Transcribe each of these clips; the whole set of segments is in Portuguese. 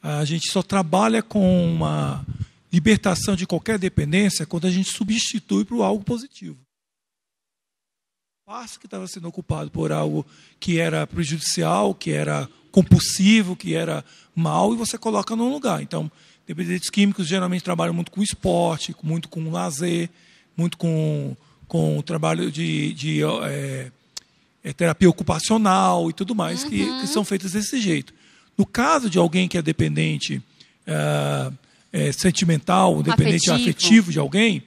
A gente só trabalha com uma libertação de qualquer dependência quando a gente substitui por algo positivo. O espaço que estava sendo ocupado por algo que era prejudicial, que era compulsivo, que era mal, e você coloca num lugar. Então, dependentes químicos geralmente trabalham muito com esporte, muito com lazer, muito com o trabalho de terapia ocupacional e tudo mais, que são feitas desse jeito. No caso de alguém que é dependente sentimental, dependente afetivo de alguém,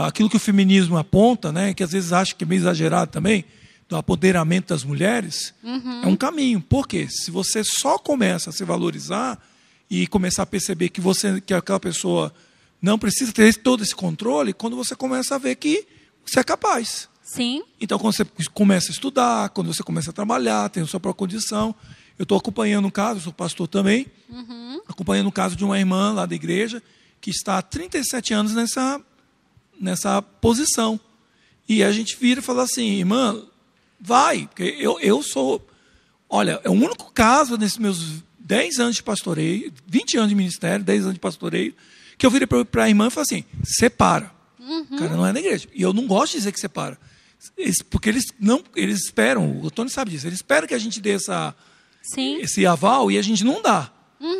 aquilo que o feminismo aponta, né, que às vezes acha que é meio exagerado também, do apoderamento das mulheres, é um caminho. Por quê? Se você só começa a se valorizar e começar a perceber que aquela pessoa não precisa ter todo esse controle, quando você começa a ver que você é capaz. Sim. Então, quando você começa a estudar, quando você começa a trabalhar, tem a sua própria condição. Eu estou acompanhando um caso, sou pastor também, acompanhando o caso de uma irmã lá da igreja que está há 37 anos nessa posição. E a gente vira e fala assim, irmã, vai, porque eu sou... Olha, é o único caso nesses meus 10 anos de pastoreio, 20 anos de ministério, 10 anos de pastoreio, que eu virei para a irmã e falei assim, separa. O cara não é da igreja. E eu não gosto de dizer que separa. Porque eles esperam, o Tony sabe disso, eles esperam que a gente dê esse aval e a gente não dá.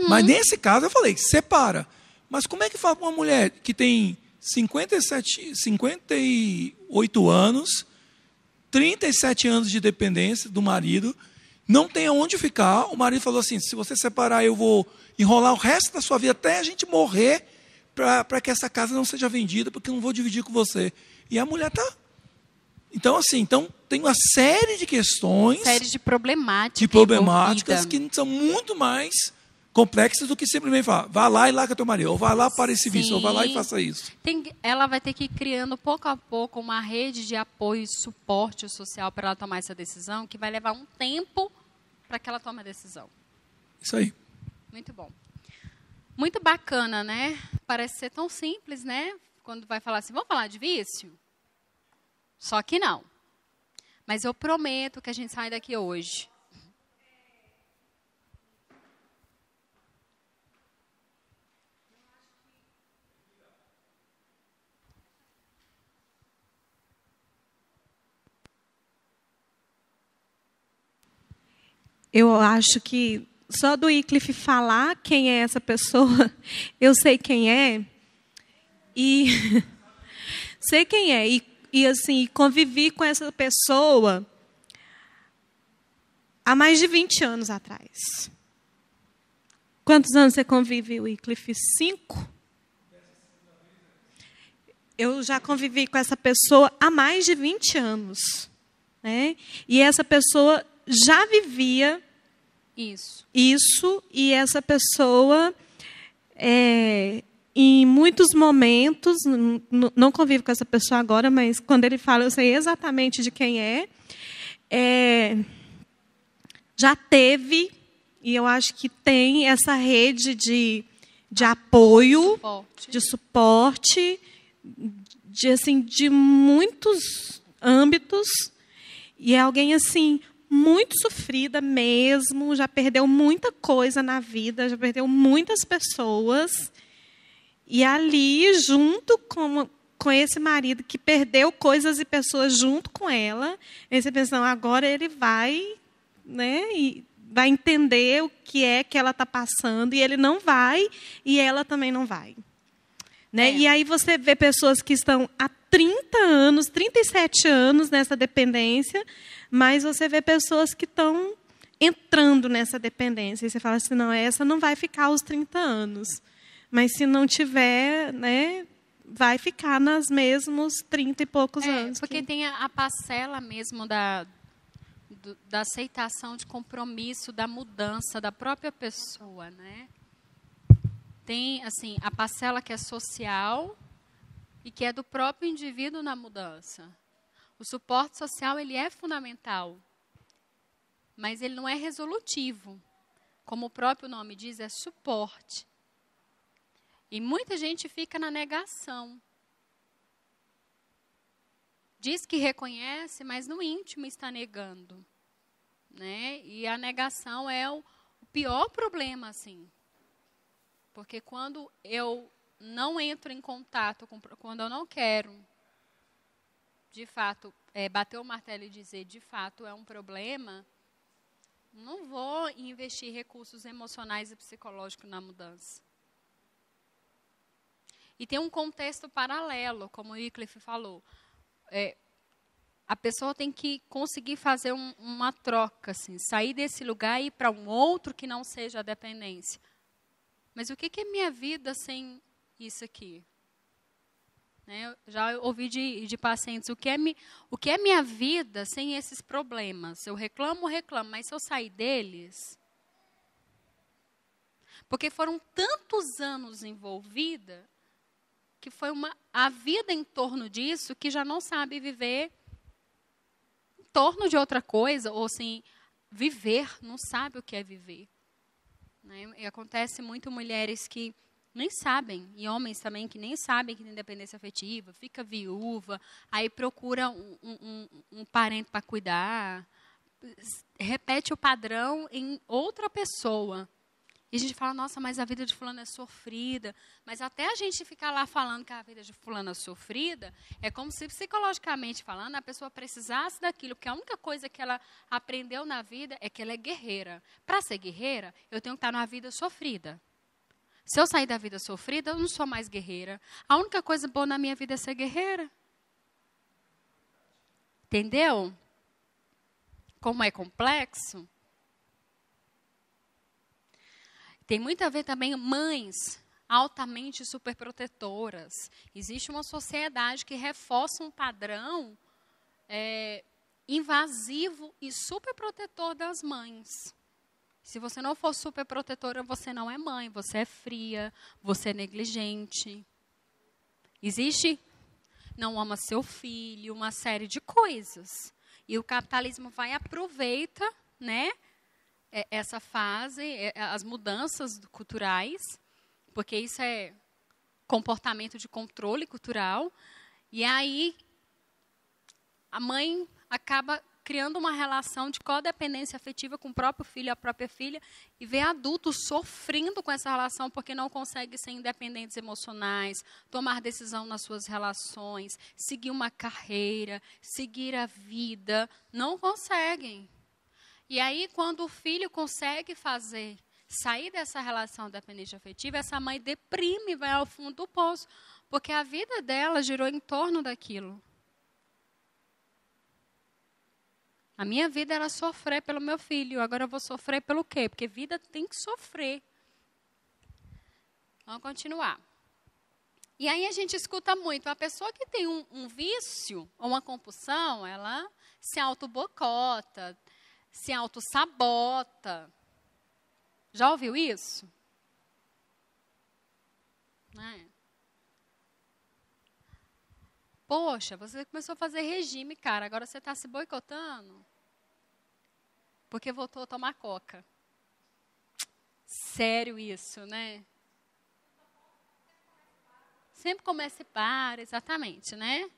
Mas nesse caso eu falei, separa. Mas como é que fala para uma mulher que tem 58 anos, 37 anos de dependência do marido, não tem aonde ficar, o marido falou assim, se você separar eu vou enrolar o resto da sua vida até a gente morrer para que essa casa não seja vendida, porque eu não vou dividir com você. E a mulher está... Então, assim, tem uma série de questões... Série de problemáticas que são muito mais complexas do que simplesmente falar, vá lá e larga teu marido, ou vá lá para esse vício, ou vá lá e faça isso. Ela vai ter que ir criando, pouco a pouco, uma rede de apoio e suporte social para ela tomar essa decisão, que vai levar um tempo para que ela tome a decisão. Isso aí. Muito bom. Muito bacana, né? Parece ser tão simples, né? Quando vai falar assim, vamos falar de vício? Só que não. Mas eu prometo que a gente sai daqui hoje. Eu acho que só do Wycliffe falar quem é essa pessoa, eu sei quem é. E sei quem é. E assim, convivi com essa pessoa há mais de 20 anos atrás. Quantos anos você convive, Wycliffe? 5? Eu já convivi com essa pessoa há mais de 20 anos. Né? E essa pessoa já vivia isso. E essa pessoa, em muitos momentos, não convivo com essa pessoa agora, mas quando ele fala, eu sei exatamente de quem já teve, e eu acho que tem essa rede de apoio, de suporte, de muitos âmbitos, e é alguém assim muito sofrida mesmo, já perdeu muita coisa na vida, já perdeu muitas pessoas. E ali, junto com esse marido que perdeu coisas e pessoas junto com ela, você pensa, não, agora ele vai, né, e vai entender o que é que ela está passando, e ele não vai, e ela também não vai. Né? E aí você vê pessoas que estão há 30 anos, 37 anos nessa dependência, mas você vê pessoas que estão entrando nessa dependência. E você fala assim, não, essa não vai ficar aos 30 anos. Mas se não tiver, né, vai ficar nos mesmos 30 e poucos anos. Porque tem a parcela mesmo da aceitação de compromisso, da mudança da própria pessoa, né? Tem, assim, a parcela que é social e que é do próprio indivíduo na mudança. O suporte social, ele é fundamental, mas ele não é resolutivo. Como o próprio nome diz, é suporte. E muita gente fica na negação. Diz que reconhece, mas no íntimo está negando. Né? E a negação é o pior problema, assim. Porque quando eu não entro em contato, quando eu não quero, de fato, bater o martelo e dizer, de fato, é um problema, não vou investir recursos emocionais e psicológicos na mudança. E tem um contexto paralelo, como o Wycliffe falou. A pessoa tem que conseguir fazer uma troca, assim, sair desse lugar e ir para um outro que não seja a dependência. Mas o que é minha vida sem isso aqui? Né? Eu já ouvi de pacientes, o que é minha vida sem esses problemas? Eu reclamo, mas se eu sair deles... Porque foram tantos anos envolvida que foi a vida em torno disso que já não sabe viver em torno de outra coisa, ou assim, viver, não sabe o que é viver. Né? E acontece muito mulheres que nem sabem, e homens também que nem sabem que tem dependência afetiva, fica viúva, aí procura um parente para cuidar, repete o padrão em outra pessoa. E a gente fala, nossa, mas a vida de fulano é sofrida. Mas até a gente ficar lá falando que a vida de fulano é sofrida, é como se psicologicamente falando, a pessoa precisasse daquilo, porque a única coisa que ela aprendeu na vida é que ela é guerreira. Para ser guerreira, eu tenho que estar numa vida sofrida. Se eu sair da vida sofrida, eu não sou mais guerreira. A única coisa boa na minha vida é ser guerreira. Entendeu? Como é complexo? Tem muito a ver também mães altamente superprotetoras. Existe uma sociedade que reforça um padrão invasivo e superprotetor das mães. Se você não for superprotetora, você não é mãe, você é fria, você é negligente. Existe, não ama seu filho, uma série de coisas. E o capitalismo vai e aproveita, né, essa fase, as mudanças culturais, porque isso é comportamento de controle cultural. E aí a mãe acaba criando uma relação de codependência afetiva com o próprio filho, a própria filha, e vê adultos sofrendo com essa relação porque não conseguem ser independentes emocionais, tomar decisão nas suas relações, seguir uma carreira, seguir a vida, não conseguem. E aí, quando o filho consegue sair dessa relação dependente afetiva, essa mãe deprime e vai ao fundo do poço, porque a vida dela girou em torno daquilo. A minha vida era sofrer pelo meu filho, agora eu vou sofrer pelo quê? Porque vida tem que sofrer. Vamos continuar. E aí a gente escuta muito, a pessoa que tem um vício ou uma compulsão, ela se auto-bocota, se auto-sabota. Já ouviu isso? Né? Poxa, você começou a fazer regime, cara, agora você está se boicotando porque voltou a tomar coca. Sério isso, né? Sempre começa e para, exatamente, né?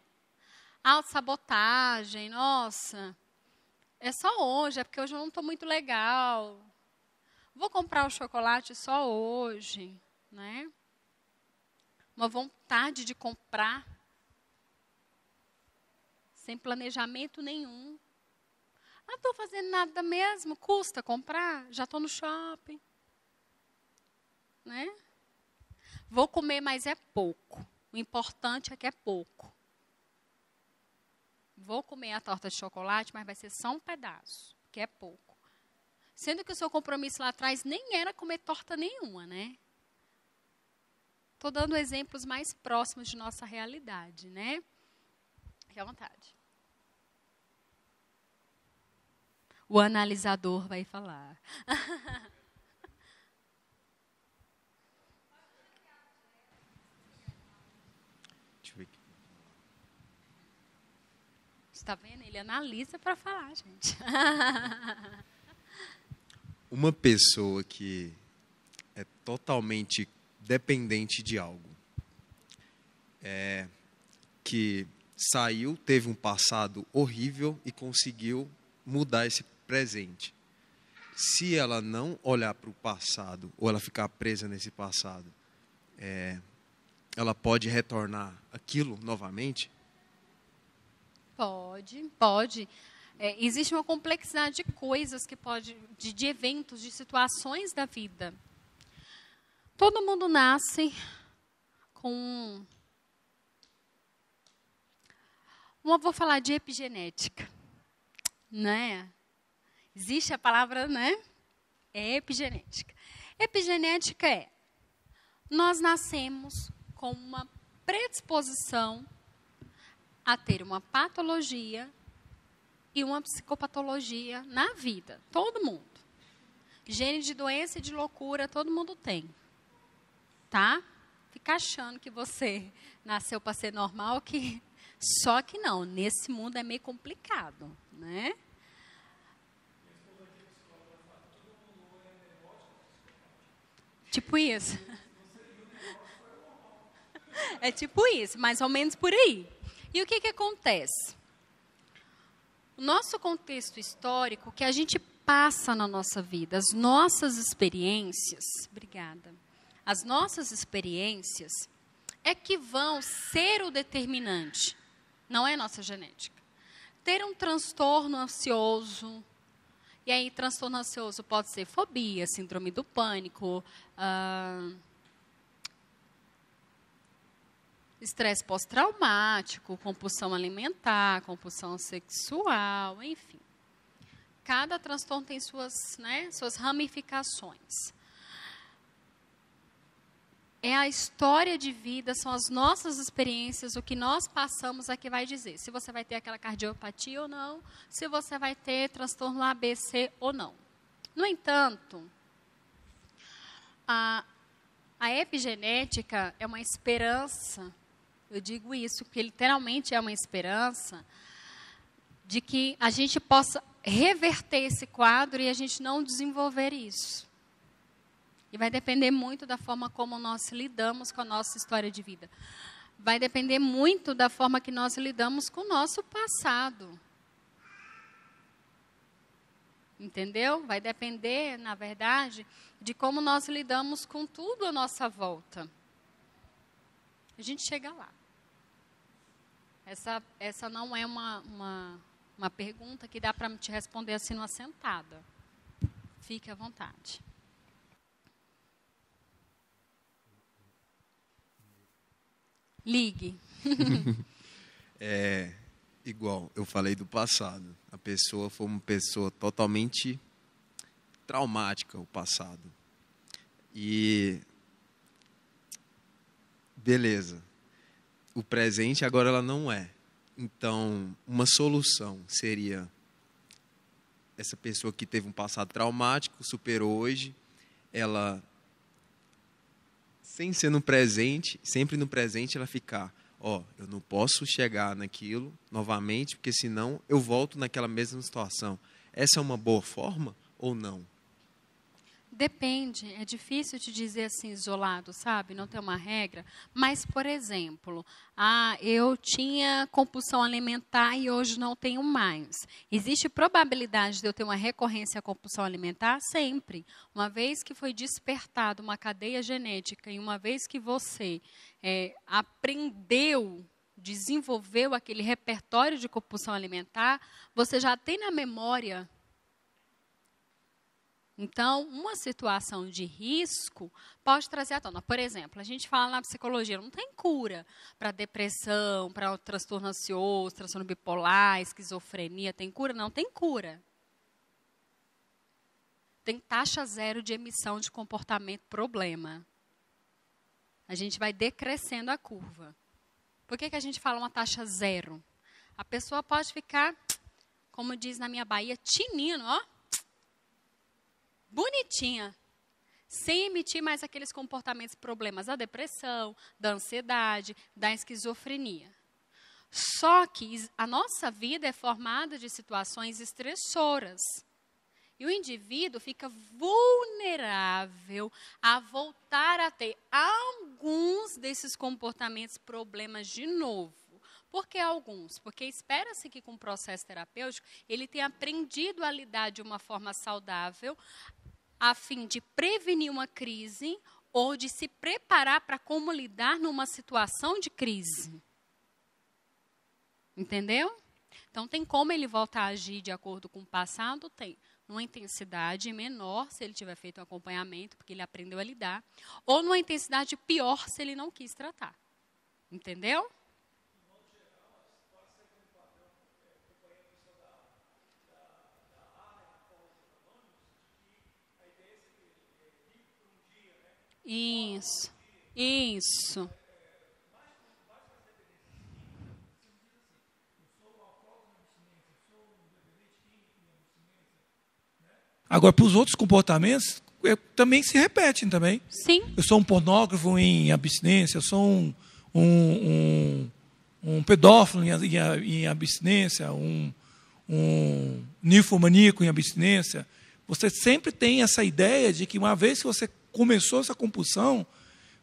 Autossabotagem, nossa, é só hoje, é porque hoje eu não estou muito legal. Vou comprar o chocolate só hoje, né? Uma vontade de comprar sem planejamento nenhum. Não estou fazendo nada mesmo, custa comprar, já estou no shopping. Né? Vou comer, mas é pouco. O importante é que é pouco. Vou comer a torta de chocolate, mas vai ser só um pedaço, que é pouco. Sendo que o seu compromisso lá atrás nem era comer torta nenhuma, né? Estou dando exemplos mais próximos de nossa realidade, né? Fique à vontade. O analisador vai falar. Deixa eu ver aqui. Está vendo? Ele analisa para falar, gente. Uma pessoa que é totalmente dependente de algo, que saiu, teve um passado horrível e conseguiu mudar esse presente. se ela não olhar para o passado, ou ela ficar presa nesse passado, ela pode retornar aquilo novamente? Pode. Existe uma complexidade de coisas que pode, de eventos, de situações da vida. Todo mundo nasce com vou falar de epigenética, né? Existe a palavra, né? É epigenética. Epigenética nós nascemos com uma predisposição a ter uma patologia e uma psicopatologia na vida. Todo mundo. Gene de doença e de loucura, todo mundo tem. Tá? Fica achando que você nasceu para ser normal, só que não. Nesse mundo é meio complicado, né? Tipo isso. É tipo isso, mais ou menos por aí. E o que acontece? O nosso contexto histórico, que a gente passa na nossa vida, as nossas experiências, as nossas experiências é que vão ser o determinante, não é nossa genética. Ter um transtorno ansioso, e aí transtorno ansioso pode ser fobia, síndrome do pânico, estresse pós-traumático, compulsão alimentar, compulsão sexual, enfim. Cada transtorno tem suas ramificações. É a história de vida, são as nossas experiências, o que nós passamos é que vai dizer se você vai ter aquela cardiopatia ou não, se você vai ter transtorno ABC ou não. No entanto, a epigenética é uma esperança, eu digo isso, porque literalmente é uma esperança de que a gente possa reverter esse quadro e a gente não desenvolver isso. E vai depender muito da forma como nós lidamos com a nossa história de vida. Vai depender muito da forma que nós lidamos com o nosso passado. Entendeu? Vai depender, na verdade, de como nós lidamos com tudo à nossa volta. A gente chega lá. Essa não é uma pergunta que dá para te responder assim numa sentada. Fique à vontade. Ligue. Igual, eu falei do passado. A pessoa foi uma pessoa totalmente traumática, o passado. E beleza. O presente agora ela não é. Então, uma solução seria essa pessoa que teve um passado traumático, superou hoje, ela, sem ser no presente, sempre no presente, ela ficar, eu não posso chegar naquilo novamente, porque senão eu volto naquela mesma situação. Essa é uma boa forma ou não? Depende, é difícil te dizer assim isolado, sabe? Não tem uma regra. Mas, por exemplo, eu tinha compulsão alimentar e hoje não tenho mais. Existe probabilidade de eu ter uma recorrência à compulsão alimentar? Sempre. Uma vez que foi despertada uma cadeia genética e uma vez que você aprendeu, desenvolveu aquele repertório de compulsão alimentar, você já tem na memória. Então, uma situação de risco pode trazer à tona. Por exemplo, a gente fala na psicologia, não tem cura para depressão, para transtorno ansioso, transtorno bipolar, esquizofrenia. Tem cura? Não tem cura. Tem taxa zero de emissão de comportamento problema. A gente vai decrescendo a curva. Por que a gente fala uma taxa zero? A pessoa pode ficar, como diz na minha Bahia, tinindo, bonitinha, sem emitir mais aqueles comportamentos problemas da depressão, da ansiedade, da esquizofrenia. Só que a nossa vida é formada de situações estressoras. E o indivíduo fica vulnerável a voltar a ter alguns desses comportamentos problemas de novo. Por que alguns? Porque espera-se que com o processo terapêutico ele tenha aprendido a lidar de uma forma saudável, a fim de prevenir uma crise ou de se preparar para como lidar numa situação de crise. Entendeu? Então, tem como ele voltar a agir de acordo com o passado? Tem. Numa intensidade menor, se ele tiver feito um acompanhamento, porque ele aprendeu a lidar. Ou numa intensidade pior, se ele não quis tratar. Entendeu? Isso. Isso. Agora, para os outros comportamentos, também se repetem também. Sim. Eu sou um pornógrafo em abstinência, eu sou um pedófilo em abstinência, um ninfomaníaco em abstinência. Você sempre tem essa ideia de que uma vez que você começou essa compulsão,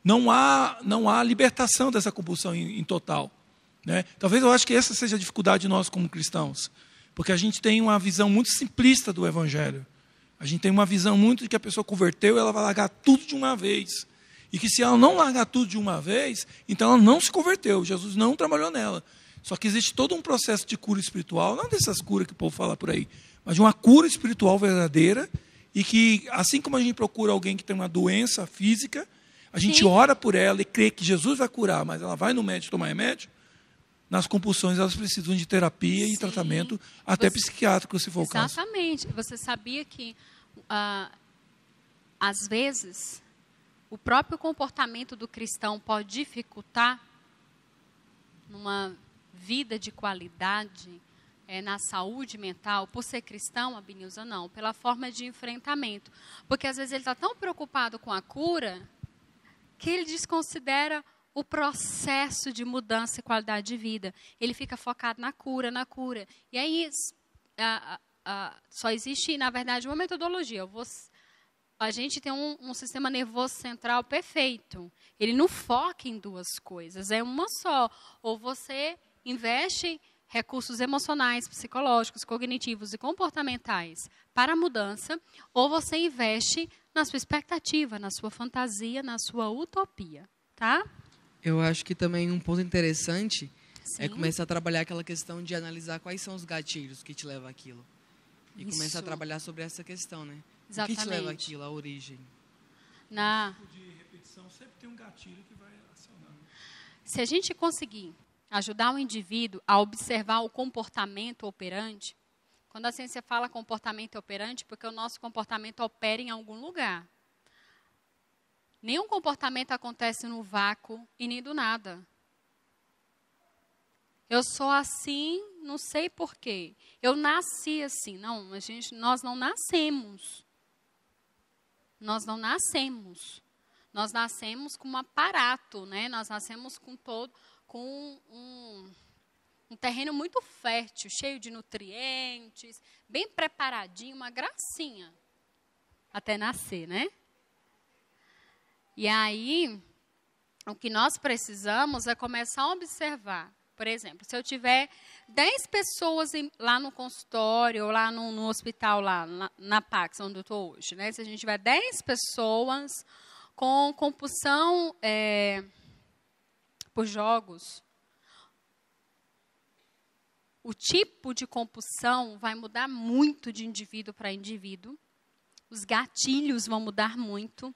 não há libertação dessa compulsão em total. Né? Talvez eu acho que essa seja a dificuldade de nós como cristãos, porque a gente tem uma visão muito simplista do Evangelho. A gente tem uma visão muito de que a pessoa converteu e ela vai largar tudo de uma vez. E que se ela não largar tudo de uma vez, então ela não se converteu. Jesus não trabalhou nela. Só que existe todo um processo de cura espiritual, não dessas curas que o povo fala por aí, mas de uma cura espiritual verdadeira, e que, assim como a gente procura alguém que tem uma doença física, a gente Sim. ora por ela e crê que Jesus vai curar, mas ela vai no médico tomar remédio. Nas compulsões, elas precisam de terapia e tratamento, até psiquiátrico, se for o caso. Exatamente. Você sabia que, às vezes, o próprio comportamento do cristão pode dificultar numa vida de qualidade, na saúde mental, por ser cristão, Abinilza, não, pela forma de enfrentamento. Porque, às vezes, ele está tão preocupado com a cura que ele desconsidera o processo de mudança e qualidade de vida. Ele fica focado na cura, na cura. E aí, só existe, na verdade, uma metodologia. A gente tem um sistema nervoso central perfeito. Ele não foca em duas coisas, é uma só. Ou você investe recursos emocionais, psicológicos, cognitivos e comportamentais para a mudança, ou você investe na sua expectativa, na sua fantasia, na sua utopia. Tá? Eu acho que também um ponto interessante Sim. é começar a trabalhar aquela questão de analisar quais são os gatilhos que te levam àquilo. E começar a trabalhar sobre essa questão, né? Exatamente. O que te leva àquilo, a origem? De repetição sempre tem um gatilho que vai acionar. Se a gente conseguir ajudar o indivíduo a observar o comportamento operante, quando a ciência fala comportamento operante, porque o nosso comportamento opera em algum lugar. Nenhum comportamento acontece no vácuo e nem do nada. Eu sou assim, não sei porquê. Eu nasci assim. Não, nós não nascemos. Nós não nascemos. Nós nascemos com um aparato, né? Nós nascemos com um terreno muito fértil, cheio de nutrientes, bem preparadinho, uma gracinha. Até nascer, né? E aí, o que nós precisamos é começar a observar. Por exemplo, se eu tiver 10 pessoas lá no consultório, ou lá no hospital, lá na Pax, onde eu estou hoje, né? Se a gente tiver 10 pessoas com compulsão por jogos, o tipo de compulsão vai mudar muito de indivíduo para indivíduo. Os gatilhos vão mudar muito.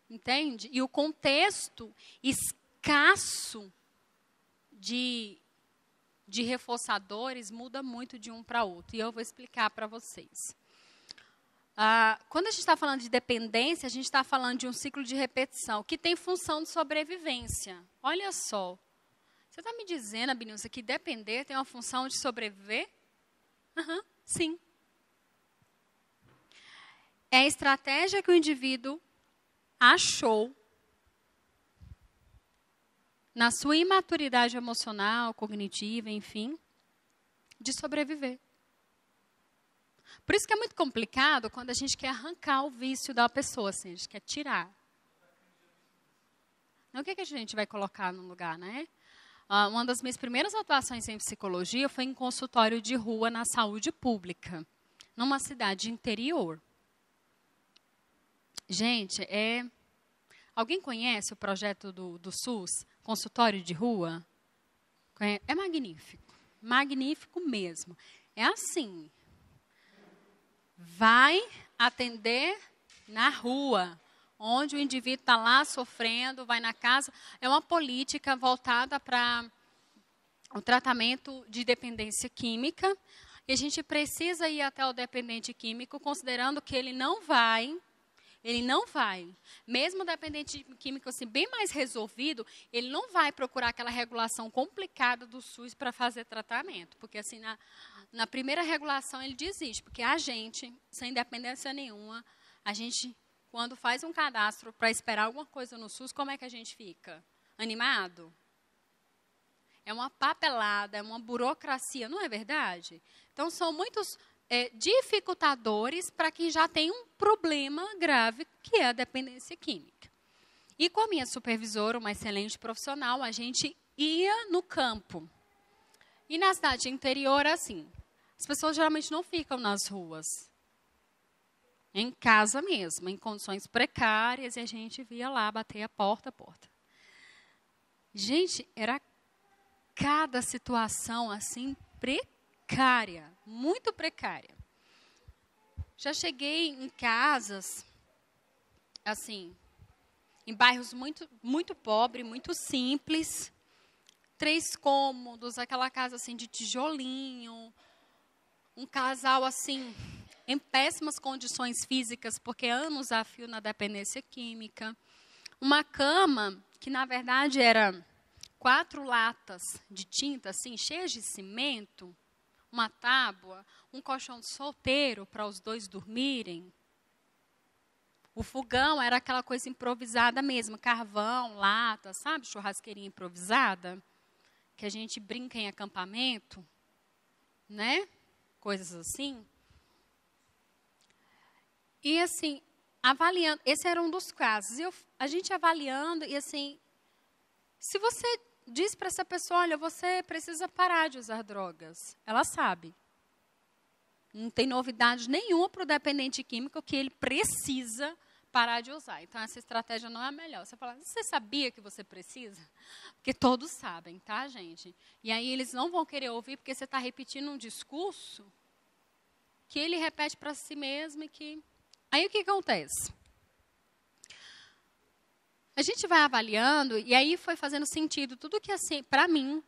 Entende? E o contexto escasso de reforçadores muda muito de um para outro. E eu vou explicar para vocês. Quando a gente está falando de dependência, a gente está falando de um ciclo de repetição que tem função de sobrevivência. Olha só. Você está me dizendo, Abinilza, que depender tem uma função de sobreviver? Sim. É a estratégia que o indivíduo achou, na sua imaturidade emocional, cognitiva, enfim, de sobreviver. Por isso que é muito complicado quando a gente quer arrancar o vício da pessoa, assim, a gente quer tirar. Não, o que a gente vai colocar no lugar, né? Uma das minhas primeiras atuações em psicologia foi em consultório de rua na saúde pública, numa cidade interior. Gente, alguém conhece o projeto do SUS, consultório de rua? É magnífico, magnífico mesmo. É assim, vai atender na rua, onde o indivíduo está lá sofrendo, vai na casa. É uma política voltada para o tratamento de dependência química. E a gente precisa ir até o dependente químico, considerando que ele não vai, mesmo o dependente químico assim, bem mais resolvido, ele não vai procurar aquela regulação complicada do SUS para fazer tratamento. Porque assim, na primeira regulação ele desiste, porque a gente, sem dependência nenhuma, a gente, quando faz um cadastro para esperar alguma coisa no SUS, como é que a gente fica? Animado? É uma papelada, é uma burocracia, não é verdade? Então, são muitos dificultadores para quem já tem um problema grave, que é a dependência química. E com a minha supervisora, uma excelente profissional, a gente ia no campo. E na cidade interior, assim, as pessoas geralmente não ficam nas ruas. Em casa mesmo, em condições precárias, e a gente via lá, bater a porta. Gente, era cada situação, assim, precária, muito precária. Já cheguei em casas, assim, em bairros muito, muito pobres, muito simples, 3 cômodos, aquela casa, assim, de tijolinho, um casal, assim, em péssimas condições físicas, porque anos a fio na dependência química. Uma cama que, na verdade, era 4 latas de tinta, assim, cheias de cimento, uma tábua, um colchão de solteiro para os 2 dormirem. O fogão era aquela coisa improvisada mesmo, carvão, lata, sabe? Churrasqueirinha improvisada, que a gente brinca em acampamento, né? Coisas assim. E, assim, avaliando, esse era um dos casos. A gente avaliando, e assim, se você diz para essa pessoa, olha, você precisa parar de usar drogas, ela sabe. Não tem novidade nenhuma para o dependente químico que ele precisa parar de usar. Então, essa estratégia não é a melhor. Você fala, você sabia que você precisa? Porque todos sabem, tá, gente? E aí eles não vão querer ouvir, porque você está repetindo um discurso que ele repete para si mesmo e que... Aí o que acontece? A gente vai avaliando e aí foi fazendo sentido. Tudo que, assim, para mim,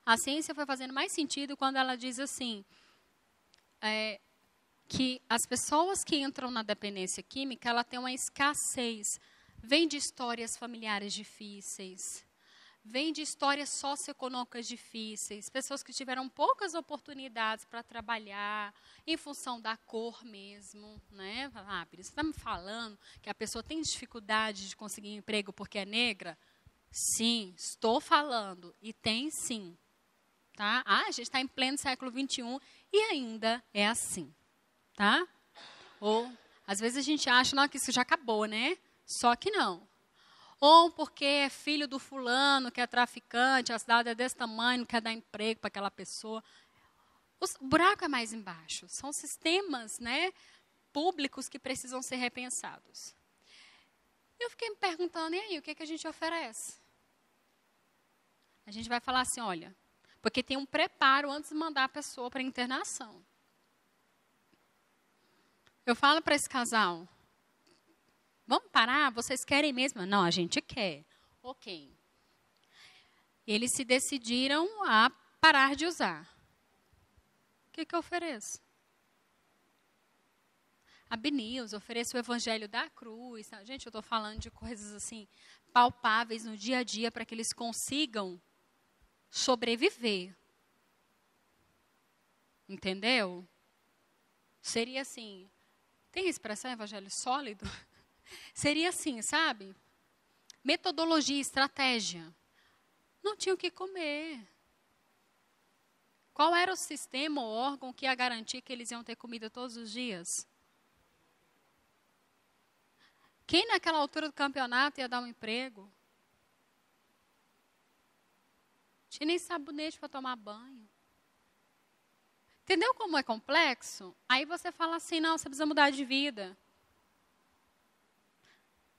a ciência foi fazendo mais sentido quando ela diz assim, que as pessoas que entram na dependência química, ela tem uma escassez. Vem de histórias familiares difíceis, vem de histórias socioeconômicas difíceis, pessoas que tiveram poucas oportunidades para trabalhar, em função da cor mesmo, né? Você está me falando que a pessoa tem dificuldade de conseguir emprego porque é negra? Sim, estou falando, e tem sim. Tá? A gente está em pleno século XXI e ainda é assim. Tá? Ou, às vezes a gente acha não, que isso já acabou, né? Só que não. Ou porque é filho do fulano, que é traficante, a cidade é desse tamanho, não quer dar emprego para aquela pessoa. O buraco é mais embaixo. São sistemas, né, públicos que precisam ser repensados. Eu fiquei me perguntando, e aí, o que a gente oferece? A gente vai falar assim, olha, porque tem um preparo antes de mandar a pessoa para a internação. Eu falo para esse casal, vamos parar? Vocês querem mesmo? Não, a gente quer. Ok. Eles se decidiram a parar de usar. O que eu ofereço? A BNews, ofereço o Evangelho da Cruz. Tá? Gente, eu estou falando de coisas assim, palpáveis no dia a dia para que eles consigam sobreviver. Entendeu? Seria assim, tem expressão evangelho sólido? Seria assim, sabe? Metodologia, estratégia. Não tinha o que comer. Qual era o sistema ou órgão que ia garantir que eles iam ter comida todos os dias? Quem naquela altura do campeonato ia dar um emprego? tinha nem sabonete para tomar banho. Entendeu como é complexo? Aí você fala assim, não, você precisa mudar de vida.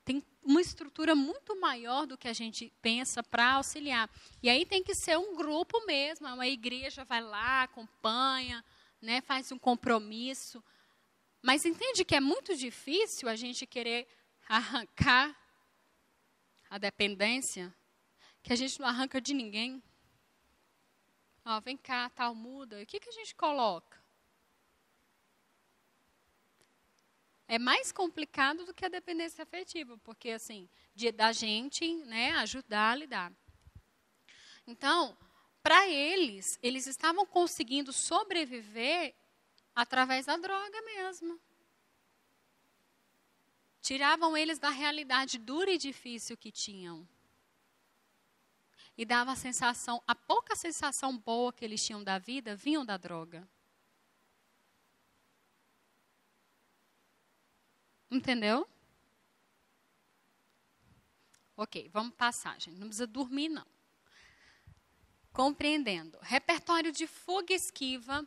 Tem uma estrutura muito maior do que a gente pensa para auxiliar. E aí tem que ser um grupo mesmo, uma igreja vai lá, acompanha, né, faz um compromisso. Mas entende que é muito difícil a gente querer arrancar a dependência, que a gente não arranca de ninguém. Ó, vem cá, tal, muda. O que a gente coloca? É mais complicado do que a dependência afetiva, porque, assim, da gente, né, ajudar a lidar. Então, para eles estavam conseguindo sobreviver através da droga mesmo. Tiravam eles da realidade dura e difícil que tinham. E dava a pouca sensação boa que eles tinham da vida, vinham da droga. Entendeu? Ok, vamos passar, gente. Não precisa dormir, não. Compreendendo. Repertório de fuga e esquiva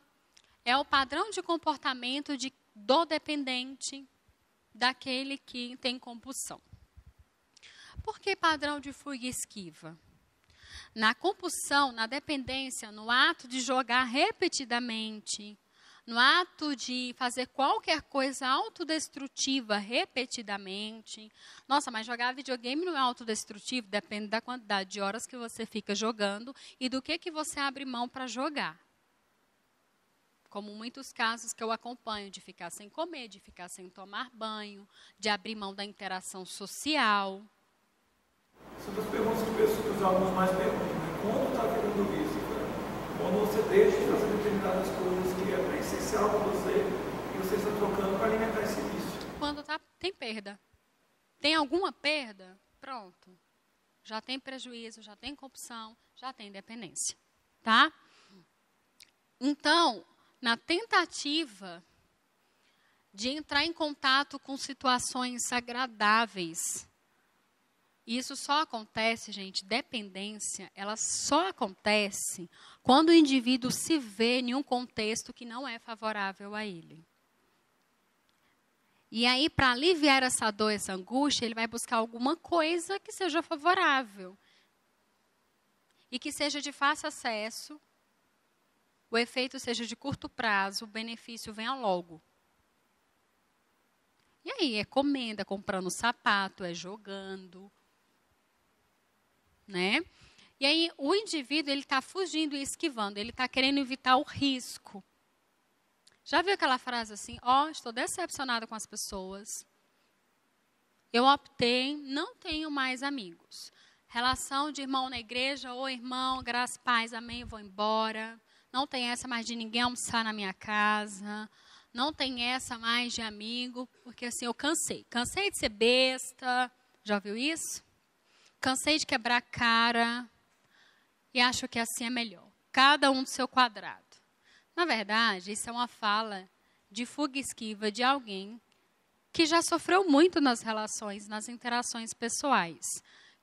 é o padrão de comportamento do dependente, daquele que tem compulsão. Por que padrão de fuga e esquiva? Na compulsão, na dependência, no ato de jogar repetidamente, no ato de fazer qualquer coisa autodestrutiva repetidamente. Nossa, mas jogar videogame não é autodestrutivo, depende da quantidade de horas que você fica jogando e do que você abre mão para jogar. Como muitos casos que eu acompanho, de ficar sem comer, de ficar sem tomar banho, de abrir mão da interação social. São das perguntas que os alunos mais perguntam, né? Quando está virando vício? Quando você deixa de fazer determinadas coisas que é essencial para você e você está trocando para alimentar esse vício. Quando tem perda. Tem alguma perda? Pronto. Já tem prejuízo, já tem compulsão, já tem dependência. Tá? Então, na tentativa de entrar em contato com situações agradáveis, isso só acontece, gente, dependência, ela só acontece quando o indivíduo se vê em um contexto que não é favorável a ele. E aí, para aliviar essa dor, essa angústia, ele vai buscar alguma coisa que seja favorável. E que seja de fácil acesso, o efeito seja de curto prazo, o benefício venha logo. E aí, é comendo, é comprando sapato, é jogando, né? E aí, o indivíduo, ele está fugindo e esquivando, ele está querendo evitar o risco. Já viu aquela frase assim, estou decepcionada com as pessoas, eu optei, não tenho mais amigos. Relação de irmão na igreja, irmão, graças, paz, amém, vou embora. Não tem essa mais de ninguém almoçar na minha casa. Não tem essa mais de amigo, porque assim, eu cansei. Cansei de ser besta, já ouviu isso? Cansei de quebrar a cara e acho que assim é melhor. Cada um do seu quadrado. Na verdade, isso é uma fala de fuga e esquiva de alguém que já sofreu muito nas relações, nas interações pessoais.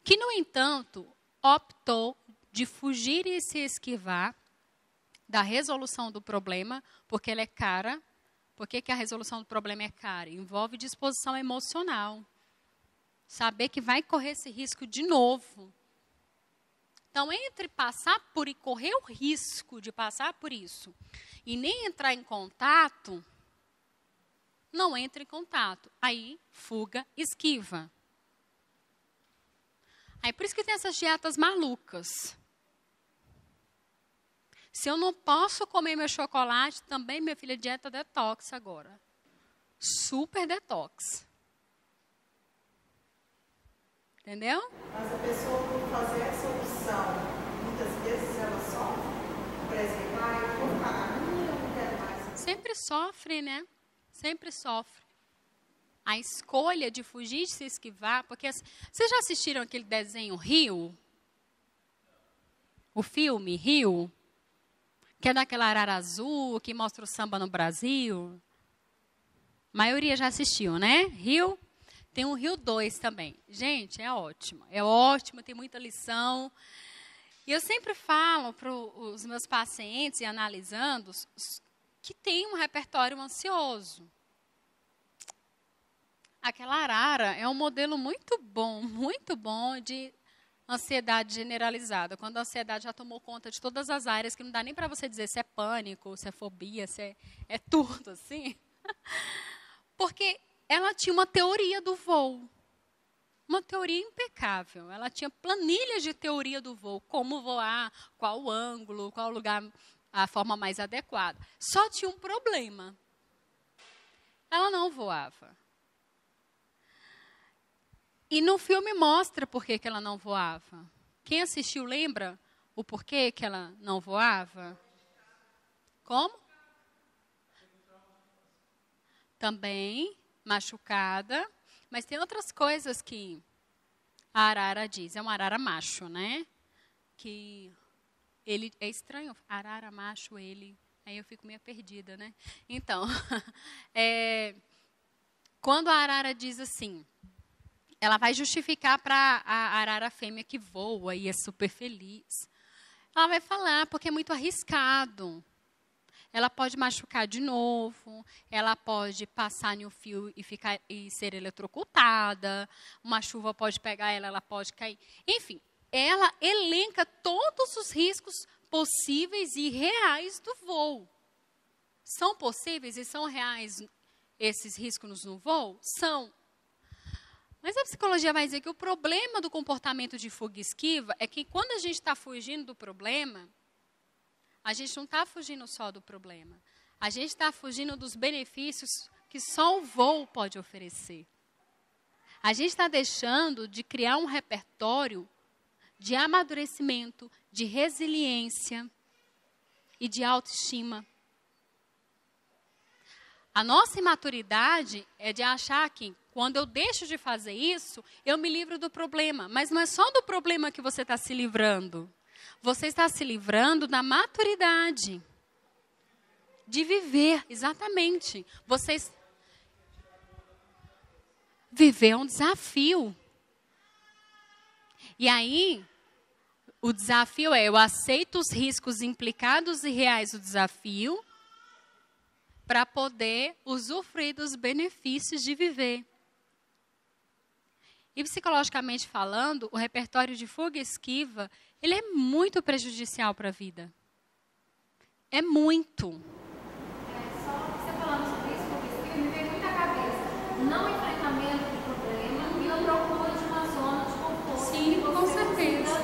Que, no entanto, optou de fugir e se esquivar da resolução do problema, porque ela é cara. Por que a resolução do problema é cara? Envolve disposição emocional. Saber que vai correr esse risco de novo. Então, entre passar por e correr o risco de passar por isso e nem entrar em contato, não entra em contato. Aí, fuga, esquiva. Aí, por isso que tem essas dietas malucas. Se eu não posso comer meu chocolate, também, minha filha, dieta detox agora. Super detox. Entendeu? Mas a pessoa, por fazer essa opção, muitas vezes ela sofre. Por exemplo, eu vou ficar na minha, eu não quero mais. Sempre sofre, né? Sempre sofre. A escolha de fugir, de se esquivar, porque vocês já assistiram aquele desenho Rio? O filme Rio? Que é daquela arara azul, que mostra o samba no Brasil. A maioria já assistiu, né? Rio. Tem um Rio 2 também. Gente, é ótimo. É ótimo, tem muita lição. E eu sempre falo para os meus pacientes, e analisando, que tem um repertório ansioso. Aquela arara é um modelo muito bom de ansiedade generalizada. Quando a ansiedade já tomou conta de todas as áreas, que não dá nem para você dizer se é pânico, se é fobia, se é tudo, assim. Porque ela tinha uma teoria do voo. Uma teoria impecável. Ela tinha planilhas de teoria do voo, como voar, qual o ângulo, qual o lugar, a forma mais adequada. Só tinha um problema. Ela não voava. E no filme mostra por que ela não voava. Quem assistiu lembra o porquê que ela não voava? Como? Também machucada. Mas tem outras coisas que a arara diz. É um arara macho, né? Que ele é estranho. Arara macho, ele. Aí eu fico meio perdida, né? Então, quando a arara diz assim, ela vai justificar para a arara fêmea que voa e é super feliz. Ela vai falar porque é muito arriscado. Ela pode machucar de novo, ela pode passar em um fio e ser eletrocutada, uma chuva pode pegar ela, ela pode cair. Enfim, ela elenca todos os riscos possíveis e reais do voo. São possíveis e são reais esses riscos no voo? São. Mas a psicologia vai dizer que o problema do comportamento de fuga e esquiva é que quando a gente está fugindo do problema, a gente não está fugindo só do problema. A gente está fugindo dos benefícios que só o voo pode oferecer. A gente está deixando de criar um repertório de amadurecimento, de resiliência e de autoestima. A nossa imaturidade é de achar que, quando eu deixo de fazer isso, eu me livro do problema. Mas não é só do problema que você está se livrando. Você está se livrando da maturidade. De viver, exatamente. Viver é um desafio. E aí, o desafio é, eu aceito os riscos implicados e reais do desafio para poder usufruir dos benefícios de viver. E psicologicamente falando, o repertório de fuga e esquiva, ele é muito prejudicial para a vida. É muito. Só você falando sobre isso, fuga e esquiva, me veio muito à cabeça. Não enfrentamento de problema e a procura de uma zona de conforto. Sim, com certeza.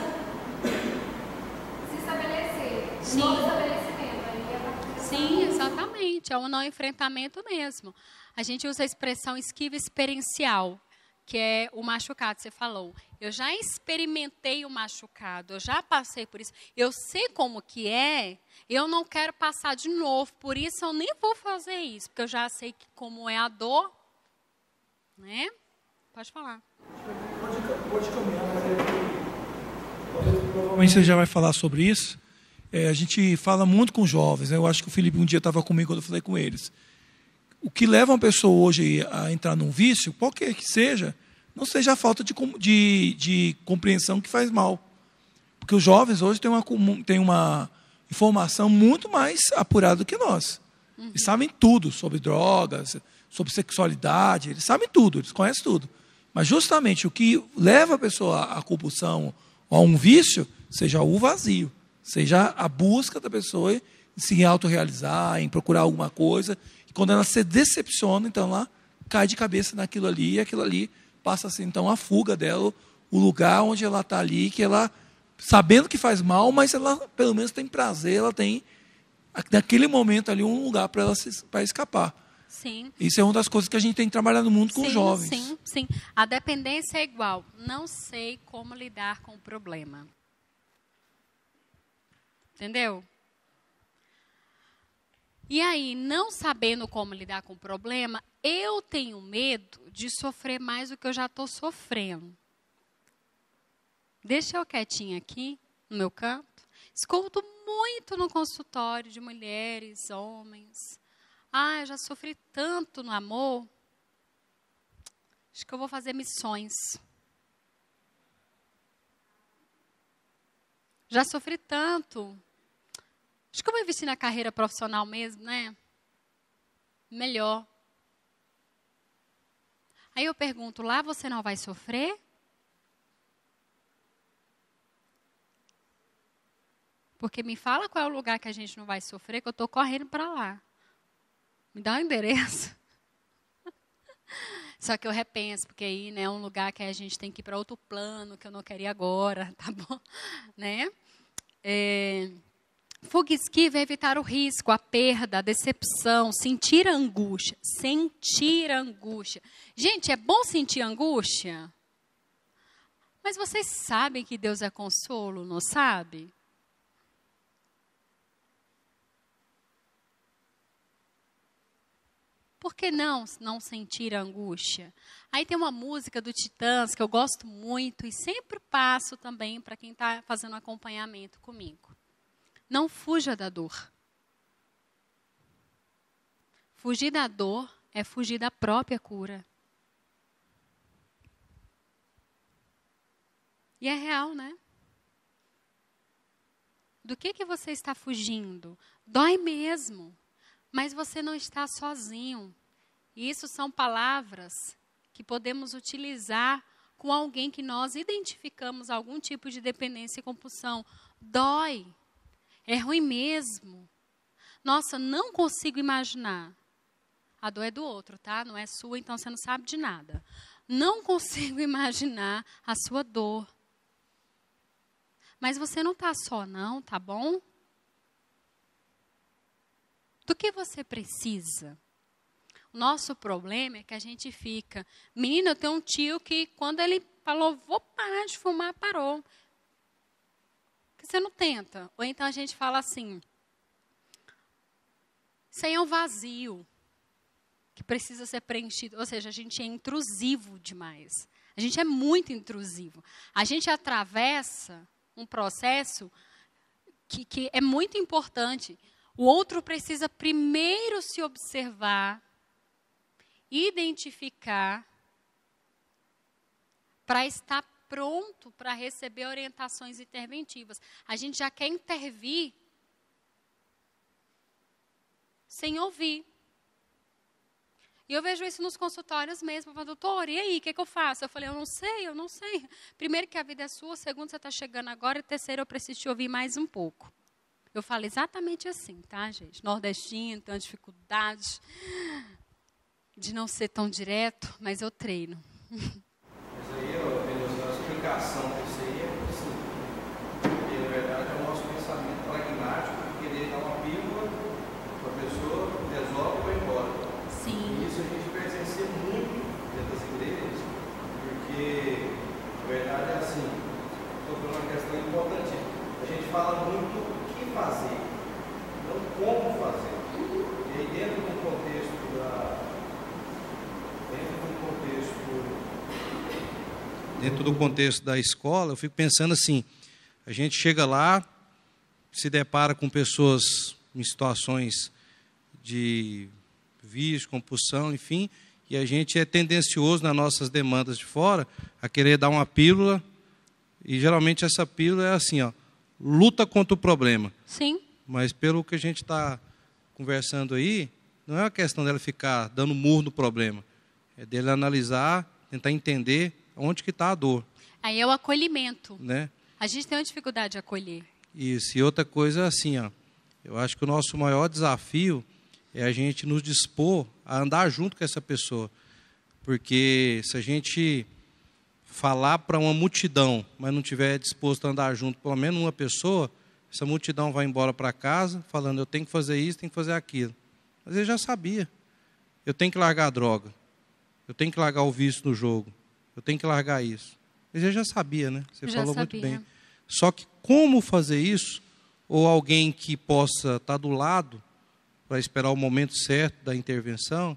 Se estabelecer. Sim. Novo estabelecimento. Aí é a Sim, exatamente. É um não enfrentamento mesmo. A gente usa a expressão esquiva experiencial, que é o machucado, você falou. Eu já experimentei o machucado, eu já passei por isso. Eu sei como que é, eu não quero passar de novo, por isso eu nem vou fazer isso, porque eu já sei como é a dor. Né? Pode falar. Pode caminhar, mas provavelmente você já vai falar sobre isso. A gente fala muito com jovens, né? Eu acho que o Felipe um dia estava comigo quando eu falei com eles. O que leva uma pessoa hoje a entrar num vício, qualquer que seja, não seja a falta de compreensão que faz mal. Porque os jovens hoje têm uma informação muito mais apurada do que nós. Eles sabem tudo sobre drogas, sobre sexualidade, eles sabem tudo, eles conhecem tudo. Mas justamente o que leva a pessoa à compulsão ou a um vício, seja o vazio, seja a busca da pessoa em se autorrealizar, em procurar alguma coisa. Quando ela se decepciona, então ela cai de cabeça naquilo ali, e aquilo ali passa a ser, então, a fuga dela, o lugar onde ela está ali, que ela, sabendo que faz mal, mas ela, pelo menos, tem prazer, ela tem, naquele momento ali, um lugar para ela para escapar. Sim. Isso é uma das coisas que a gente tem que trabalhar no mundo com os jovens. Sim, sim. A dependência é igual. Não sei como lidar com o problema. Entendeu? E aí, não sabendo como lidar com o problema, eu tenho medo de sofrer mais do que eu já estou sofrendo. Deixa eu quietinha aqui, no meu canto. Escuto muito no consultório de mulheres, homens. Ah, eu já sofri tanto no amor. Acho que eu vou fazer missões. Já sofri tanto. Acho que eu vou investir na carreira profissional mesmo, né? Melhor. Aí eu pergunto, lá você não vai sofrer? Porque me fala qual é o lugar que a gente não vai sofrer, que eu estou correndo para lá. Me dá o endereço. Só que eu repenso, porque aí, né, é um lugar que a gente tem que ir para outro plano, que eu não queria agora, tá bom? Né? Fuga e esquiva é evitar o risco, a perda, a decepção, sentir a angústia. Sentir a angústia. Gente, é bom sentir angústia? Mas vocês sabem que Deus é consolo, não sabe? Por que não sentir a angústia? Aí tem uma música do Titãs que eu gosto muito e sempre passo também para quem está fazendo acompanhamento comigo. Não fuja da dor. Fugir da dor é fugir da própria cura. E é real, né? Do que você está fugindo? Dói mesmo. Mas você não está sozinho. E isso são palavras que podemos utilizar com alguém que nós identificamos algum tipo de dependência e compulsão. Dói. É ruim mesmo. Nossa, não consigo imaginar. A dor é do outro, tá? Não é sua, então você não sabe de nada. Não consigo imaginar a sua dor. Mas você não está só, não, tá bom? Do que você precisa? O nosso problema é que a gente fica... Menina, eu tenho um tio que quando ele falou, vou parar de fumar, parou. Porque você não tenta. Ou então a gente fala assim, isso aí é um vazio que precisa ser preenchido. Ou seja, a gente é intrusivo demais. A gente é muito intrusivo. A gente atravessa um processo que é muito importante. O outro precisa primeiro se observar, identificar, para estar pronto para receber orientações interventivas. A gente já quer intervir sem ouvir. E eu vejo isso nos consultórios mesmo. Eu falo, doutor, e aí, o que eu faço? Eu falei, eu não sei. Primeiro que a vida é sua, segundo você está chegando agora, e terceiro eu preciso te ouvir mais um pouco. Eu falo exatamente assim, tá, gente? Nordestino, tem uma dificuldade de não ser tão direto, mas eu treino. Mas aí, a explicação disso aí é simples. Porque, na verdade, é o nosso pensamento pragmático, querer dar uma pílula para a pessoa, resolve e vai embora. Sim. E isso a gente presencia muito dentro das igrejas, porque, na verdade, é assim, estou falando uma questão importante. A gente fala muito o que fazer, não como fazer. E aí, dentro do contexto Dentro do contexto da escola, eu fico pensando assim, a gente chega lá, se depara com pessoas em situações de vício, compulsão, enfim, e a gente é tendencioso nas nossas demandas de fora a querer dar uma pílula, e geralmente essa pílula é assim, ó, luta contra o problema. Sim. Mas pelo que a gente está conversando aí, não é uma questão dela ficar dando murro no problema, é dele analisar, tentar entender onde que está a dor. Aí é o acolhimento. Né? A gente tem uma dificuldade de acolher. Isso. E outra coisa é assim, ó, eu acho que o nosso maior desafio é a gente nos dispor a andar junto com essa pessoa. Porque se a gente falar para uma multidão, mas não tiver disposto a andar junto pelo menos uma pessoa, essa multidão vai embora para casa falando, eu tenho que fazer isso, tenho que fazer aquilo. Mas ele já sabia. Eu tenho que largar a droga. Eu tenho que largar o vício no jogo. Eu tenho que largar isso. Ele já sabia, né? Você falou muito bem. Só que como fazer isso, ou alguém que possa estar do lado para esperar o momento certo da intervenção,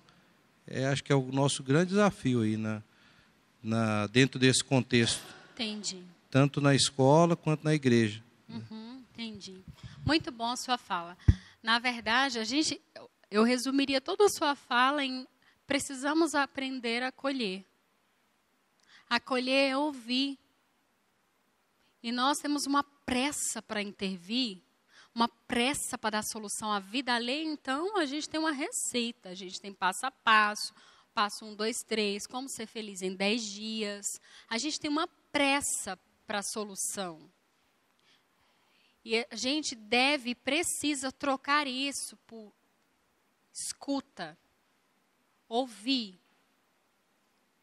acho que é o nosso grande desafio aí dentro desse contexto. Entendi. Tanto na escola quanto na igreja. Entendi. Muito bom a sua fala. Na verdade, eu resumiria toda a sua fala em precisamos aprender a acolher. Acolher é ouvir. E nós temos uma pressa para intervir, uma pressa para dar solução à vida alheia, então a gente tem uma receita, a gente tem passo a passo, passo 1, 2, 3, como ser feliz em 10 dias. A gente tem uma pressa para a solução. E a gente deve e precisa trocar isso por escuta, ouvir,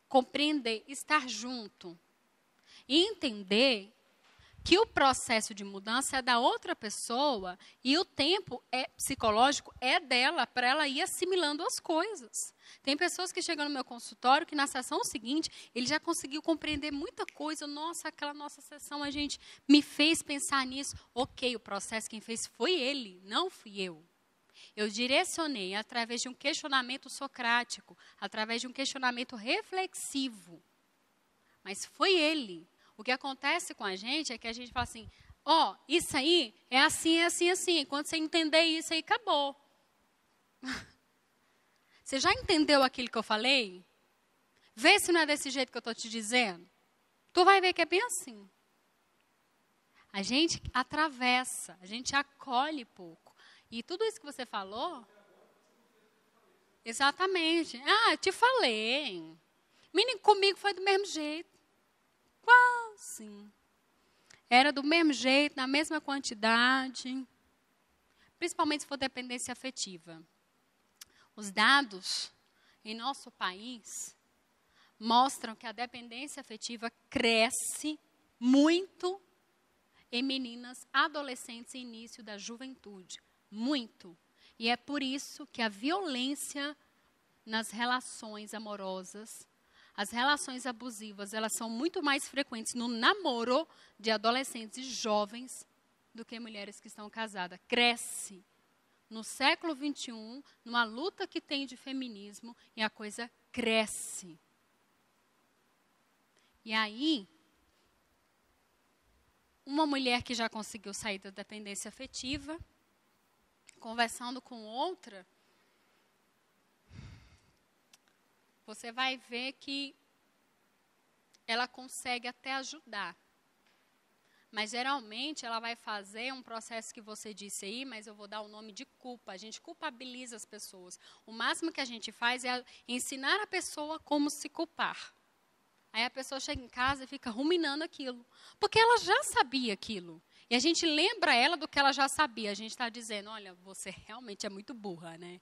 compreender, estar junto. E entender que o processo de mudança é da outra pessoa e o tempo psicológico é dela, para ela ir assimilando as coisas. Tem pessoas que chegam no meu consultório que na sessão seguinte ele já conseguiu compreender muita coisa. Nossa, aquela nossa sessão a gente me fez pensar nisso. Ok, o processo quem fez foi ele, não fui eu. Eu direcionei através de um questionamento socrático, através de um questionamento reflexivo. Mas foi ele. O que acontece com a gente é que a gente fala assim, isso aí é assim, é assim, é assim. Quando você entender isso aí, acabou. Você já entendeu aquilo que eu falei? Vê se não é desse jeito que eu estou te dizendo. Tu vai ver que é bem assim. A gente atravessa, a gente acolhe pouco. E tudo isso que você falou... Exatamente. Eu te falei. Menino, comigo foi do mesmo jeito. Sim. Era do mesmo jeito, na mesma quantidade, principalmente se for dependência afetiva. Os dados em nosso país mostram que a dependência afetiva cresce muito em meninas, adolescentes e início da juventude. Muito. E é por isso que a violência nas relações amorosas, as relações abusivas, elas são muito mais frequentes no namoro de adolescentes e jovens do que mulheres que estão casadas. Cresce. No século XXI, numa luta que tem de feminismo, e a coisa cresce. E aí, uma mulher que já conseguiu sair da dependência afetiva, conversando com outra, você vai ver que ela consegue até ajudar. Mas, geralmente, ela vai fazer um processo que você disse aí, mas eu vou dar o nome de culpa. A gente culpabiliza as pessoas. O máximo que a gente faz é ensinar a pessoa como se culpar. Aí a pessoa chega em casa e fica ruminando aquilo. Porque ela já sabia aquilo. E a gente lembra ela do que ela já sabia. A gente está dizendo, olha, você realmente é muito burra, né?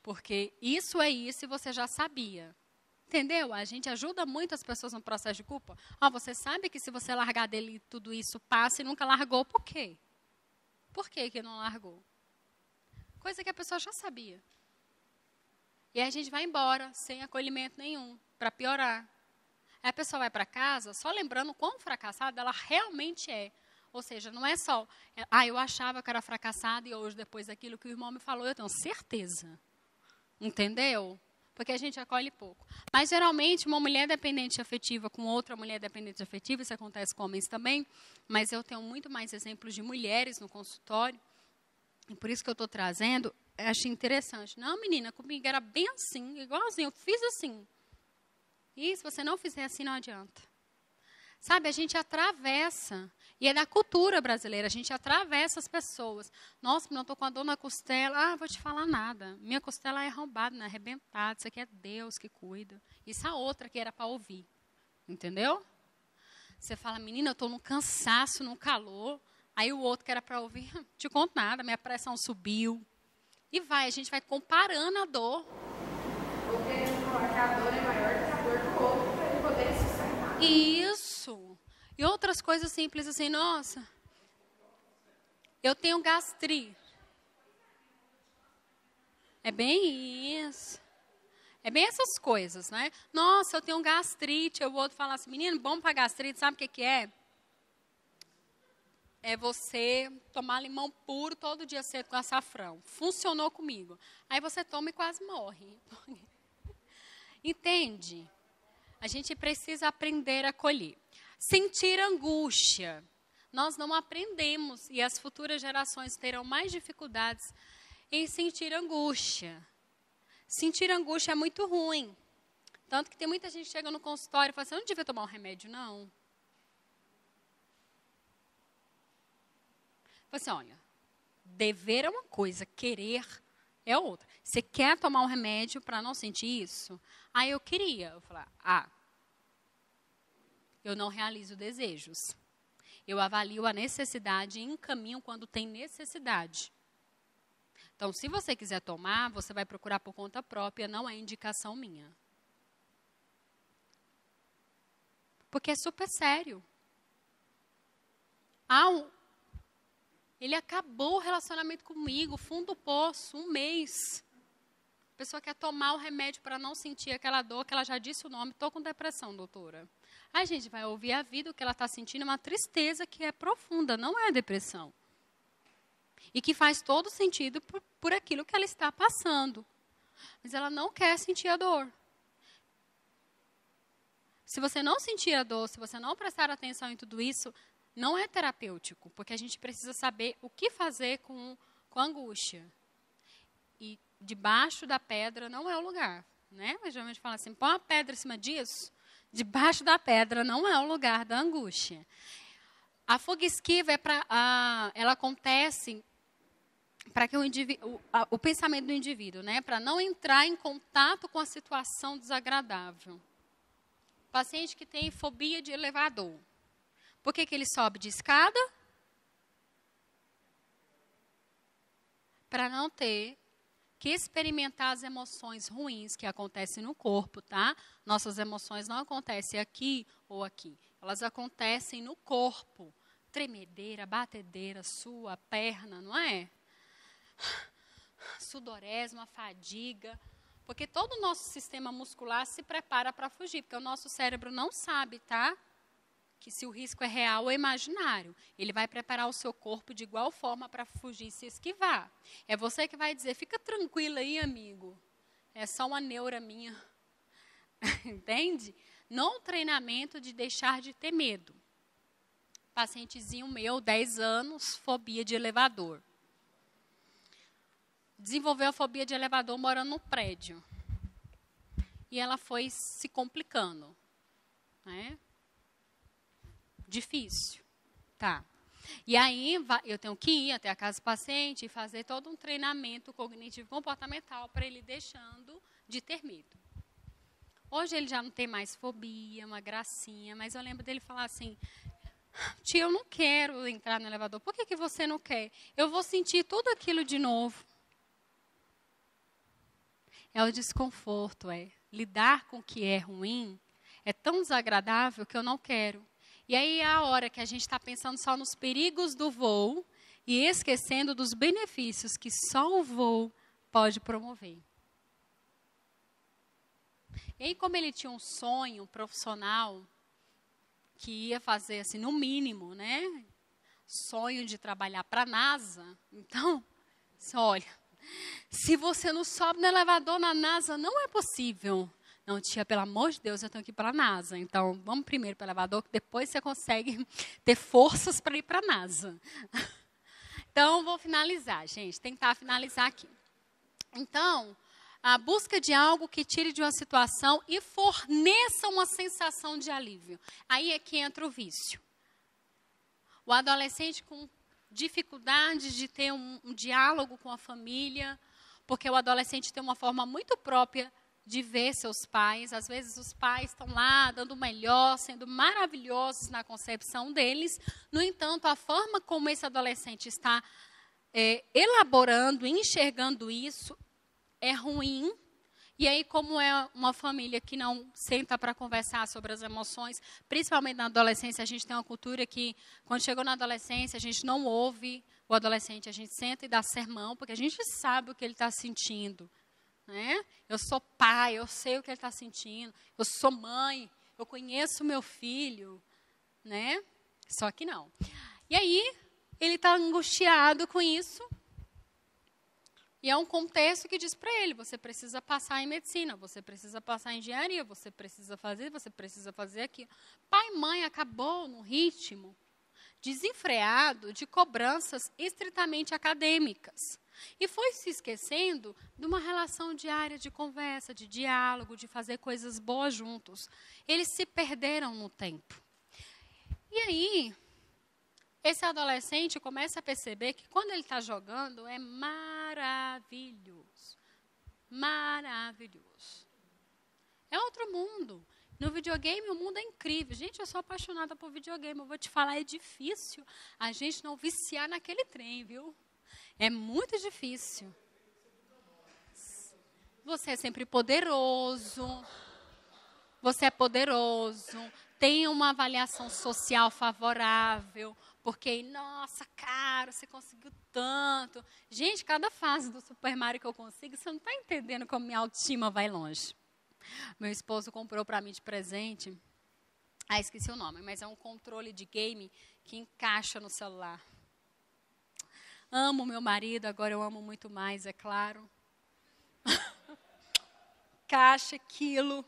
Porque isso é isso e você já sabia. Entendeu? A gente ajuda muito as pessoas no processo de culpa. Você sabe que se você largar dele tudo isso passa e nunca largou, por quê? Por que não largou? Coisa que a pessoa já sabia. E aí a gente vai embora sem acolhimento nenhum, para piorar. Aí a pessoa vai para casa só lembrando quão fracassada ela realmente é. Ou seja, não é só, eu achava que era fracassada e hoje, depois daquilo que o irmão me falou, eu tenho certeza. Entendeu? Porque a gente acolhe pouco. Mas, geralmente, uma mulher dependente afetiva com outra mulher dependente afetiva, isso acontece com homens também, mas eu tenho muito mais exemplos de mulheres no consultório, e por isso que eu estou trazendo, eu achei interessante. Não, menina, comigo era bem assim, igualzinho, eu fiz assim. E se você não fizer assim, não adianta. Sabe, a gente atravessa, e é da cultura brasileira, a gente atravessa as pessoas. Nossa, não estou com a dor na costela. Vou te falar nada. Minha costela é arrombada, né? Arrebentada. Isso aqui é Deus que cuida. Isso a outra que era para ouvir. Entendeu? Você fala, menina, eu estou num cansaço, num calor. Aí o outro que era para ouvir, não te conto nada, minha pressão subiu. E a gente vai comparando a dor. Ou querendo falar que a dor é maior que a dor do outro, para ele poder sustentar. Isso. E outras coisas simples assim, nossa, eu tenho gastrite. É bem isso. É bem essas coisas, né? Nossa, eu tenho gastrite. O outro fala assim, menino, bom para gastrite, sabe o que é? É você tomar limão puro todo dia cedo com açafrão. Funcionou comigo. Aí você toma e quase morre. Entende? A gente precisa aprender a acolher. Sentir angústia. Nós não aprendemos e as futuras gerações terão mais dificuldades em sentir angústia. Sentir angústia é muito ruim. Tanto que tem muita gente que chega no consultório e fala assim, eu não devia tomar um remédio, não. assim, olha, dever é uma coisa, querer é outra. Você quer tomar um remédio para não sentir isso? Aí eu queria. Eu falei, eu não realizo desejos. Eu avalio a necessidade e encaminho quando tem necessidade. Então, se você quiser tomar, você vai procurar por conta própria, não é indicação minha. Porque é super sério. Ele acabou o relacionamento comigo, fundo do poço, 1 mês. A pessoa quer tomar o remédio para não sentir aquela dor, que ela já disse o nome, estou com depressão, doutora. Aí a gente vai ouvir a vida, o que ela está sentindo é uma tristeza que é profunda, não é depressão. E que faz todo sentido por aquilo que ela está passando. Mas ela não quer sentir a dor. Se você não sentir a dor, se você não prestar atenção em tudo isso, não é terapêutico, porque a gente precisa saber o que fazer com a angústia. E debaixo da pedra não é o lugar, né? Mas geralmente fala assim, põe uma pedra em cima disso. Debaixo da pedra não é o lugar da angústia. A fuga esquiva ela acontece para que o pensamento do indivíduo, né, para não entrar em contato com a situação desagradável. Paciente que tem fobia de elevador. Por que ele sobe de escada? Para não ter que experimentar as emoções ruins que acontecem no corpo, tá? Nossas emoções não acontecem aqui ou aqui. Elas acontecem no corpo. Tremedeira, batedeira, sua perna, não é? Sudorese, fadiga. Porque todo o nosso sistema muscular se prepara para fugir. Porque o nosso cérebro não sabe, tá? Que se o risco é real ou imaginário. Ele vai preparar o seu corpo de igual forma para fugir e se esquivar. É você que vai dizer, fica tranquilo aí, amigo. É só uma neura minha. Entende? Não treinamento de deixar de ter medo. Pacientezinho meu, 10 anos, fobia de elevador. Desenvolveu a fobia de elevador morando no prédio. E ela foi se complicando. Né? Difícil. Tá. E aí, eu tenho que ir até a casa do paciente e fazer todo um treinamento cognitivo comportamental para ele deixando de ter medo. Hoje ele já não tem mais fobia, uma gracinha, mas eu lembro dele falar assim, tia, eu não quero entrar no elevador. Por que você não quer? Eu vou sentir tudo aquilo de novo. É o desconforto, lidar com o que é ruim é tão desagradável que eu não quero. E aí é a hora que a gente está pensando só nos perigos do voo e esquecendo dos benefícios que só o voo pode promover. E aí, como ele tinha um sonho profissional que ia fazer, assim, no mínimo, né? Sonho de trabalhar para a NASA. Então, olha, se você não sobe no elevador na NASA, não é possível. Não, tia, pelo amor de Deus, eu tenho que ir para a NASA. Então, vamos primeiro para o elevador, que depois você consegue ter forças para ir para a NASA. Então, vou finalizar, gente. Tentar finalizar aqui. Então, a busca de algo que tire de uma situação e forneça uma sensação de alívio. Aí é que entra o vício. O adolescente com dificuldade de ter um diálogo com a família, porque o adolescente tem uma forma muito própria de ver seus pais. Às vezes os pais estão lá dando o melhor, sendo maravilhosos na concepção deles. No entanto, a forma como esse adolescente está elaborando, enxergando isso, é ruim. E aí, como é uma família que não senta para conversar sobre as emoções, principalmente na adolescência, a gente tem uma cultura que, quando chegou na adolescência, a gente não ouve o adolescente, a gente senta e dá sermão, porque a gente sabe o que ele está sentindo. Né? Eu sou pai, eu sei o que ele está sentindo, eu sou mãe, eu conheço o meu filho. Né? Só que não. E aí, ele está angustiado com isso. E é um contexto que diz para ele, você precisa passar em medicina, você precisa passar em engenharia, você precisa fazer aquilo. Pai e mãe acabou no ritmo desenfreado de cobranças estritamente acadêmicas. E foi se esquecendo de uma relação diária de conversa, de diálogo, de fazer coisas boas juntos. Eles se perderam no tempo. E aí, esse adolescente começa a perceber que quando ele está jogando é maravilhoso. Maravilhoso. É outro mundo. No videogame o mundo é incrível. Gente, eu sou apaixonada por videogame. Eu vou te falar, é difícil a gente não viciar naquele trem, viu? É muito difícil. Você é sempre poderoso. Você é poderoso. Tem uma avaliação social favorável. Porque, nossa, cara, você conseguiu tanto. Gente, cada fase do Super Mario que eu consigo, você não está entendendo como minha autoestima vai longe. Meu esposo comprou para mim de presente. Esqueci o nome, mas é um controle de game que encaixa no celular. Amo meu marido, agora eu amo muito mais, é claro. Caixa, aquilo.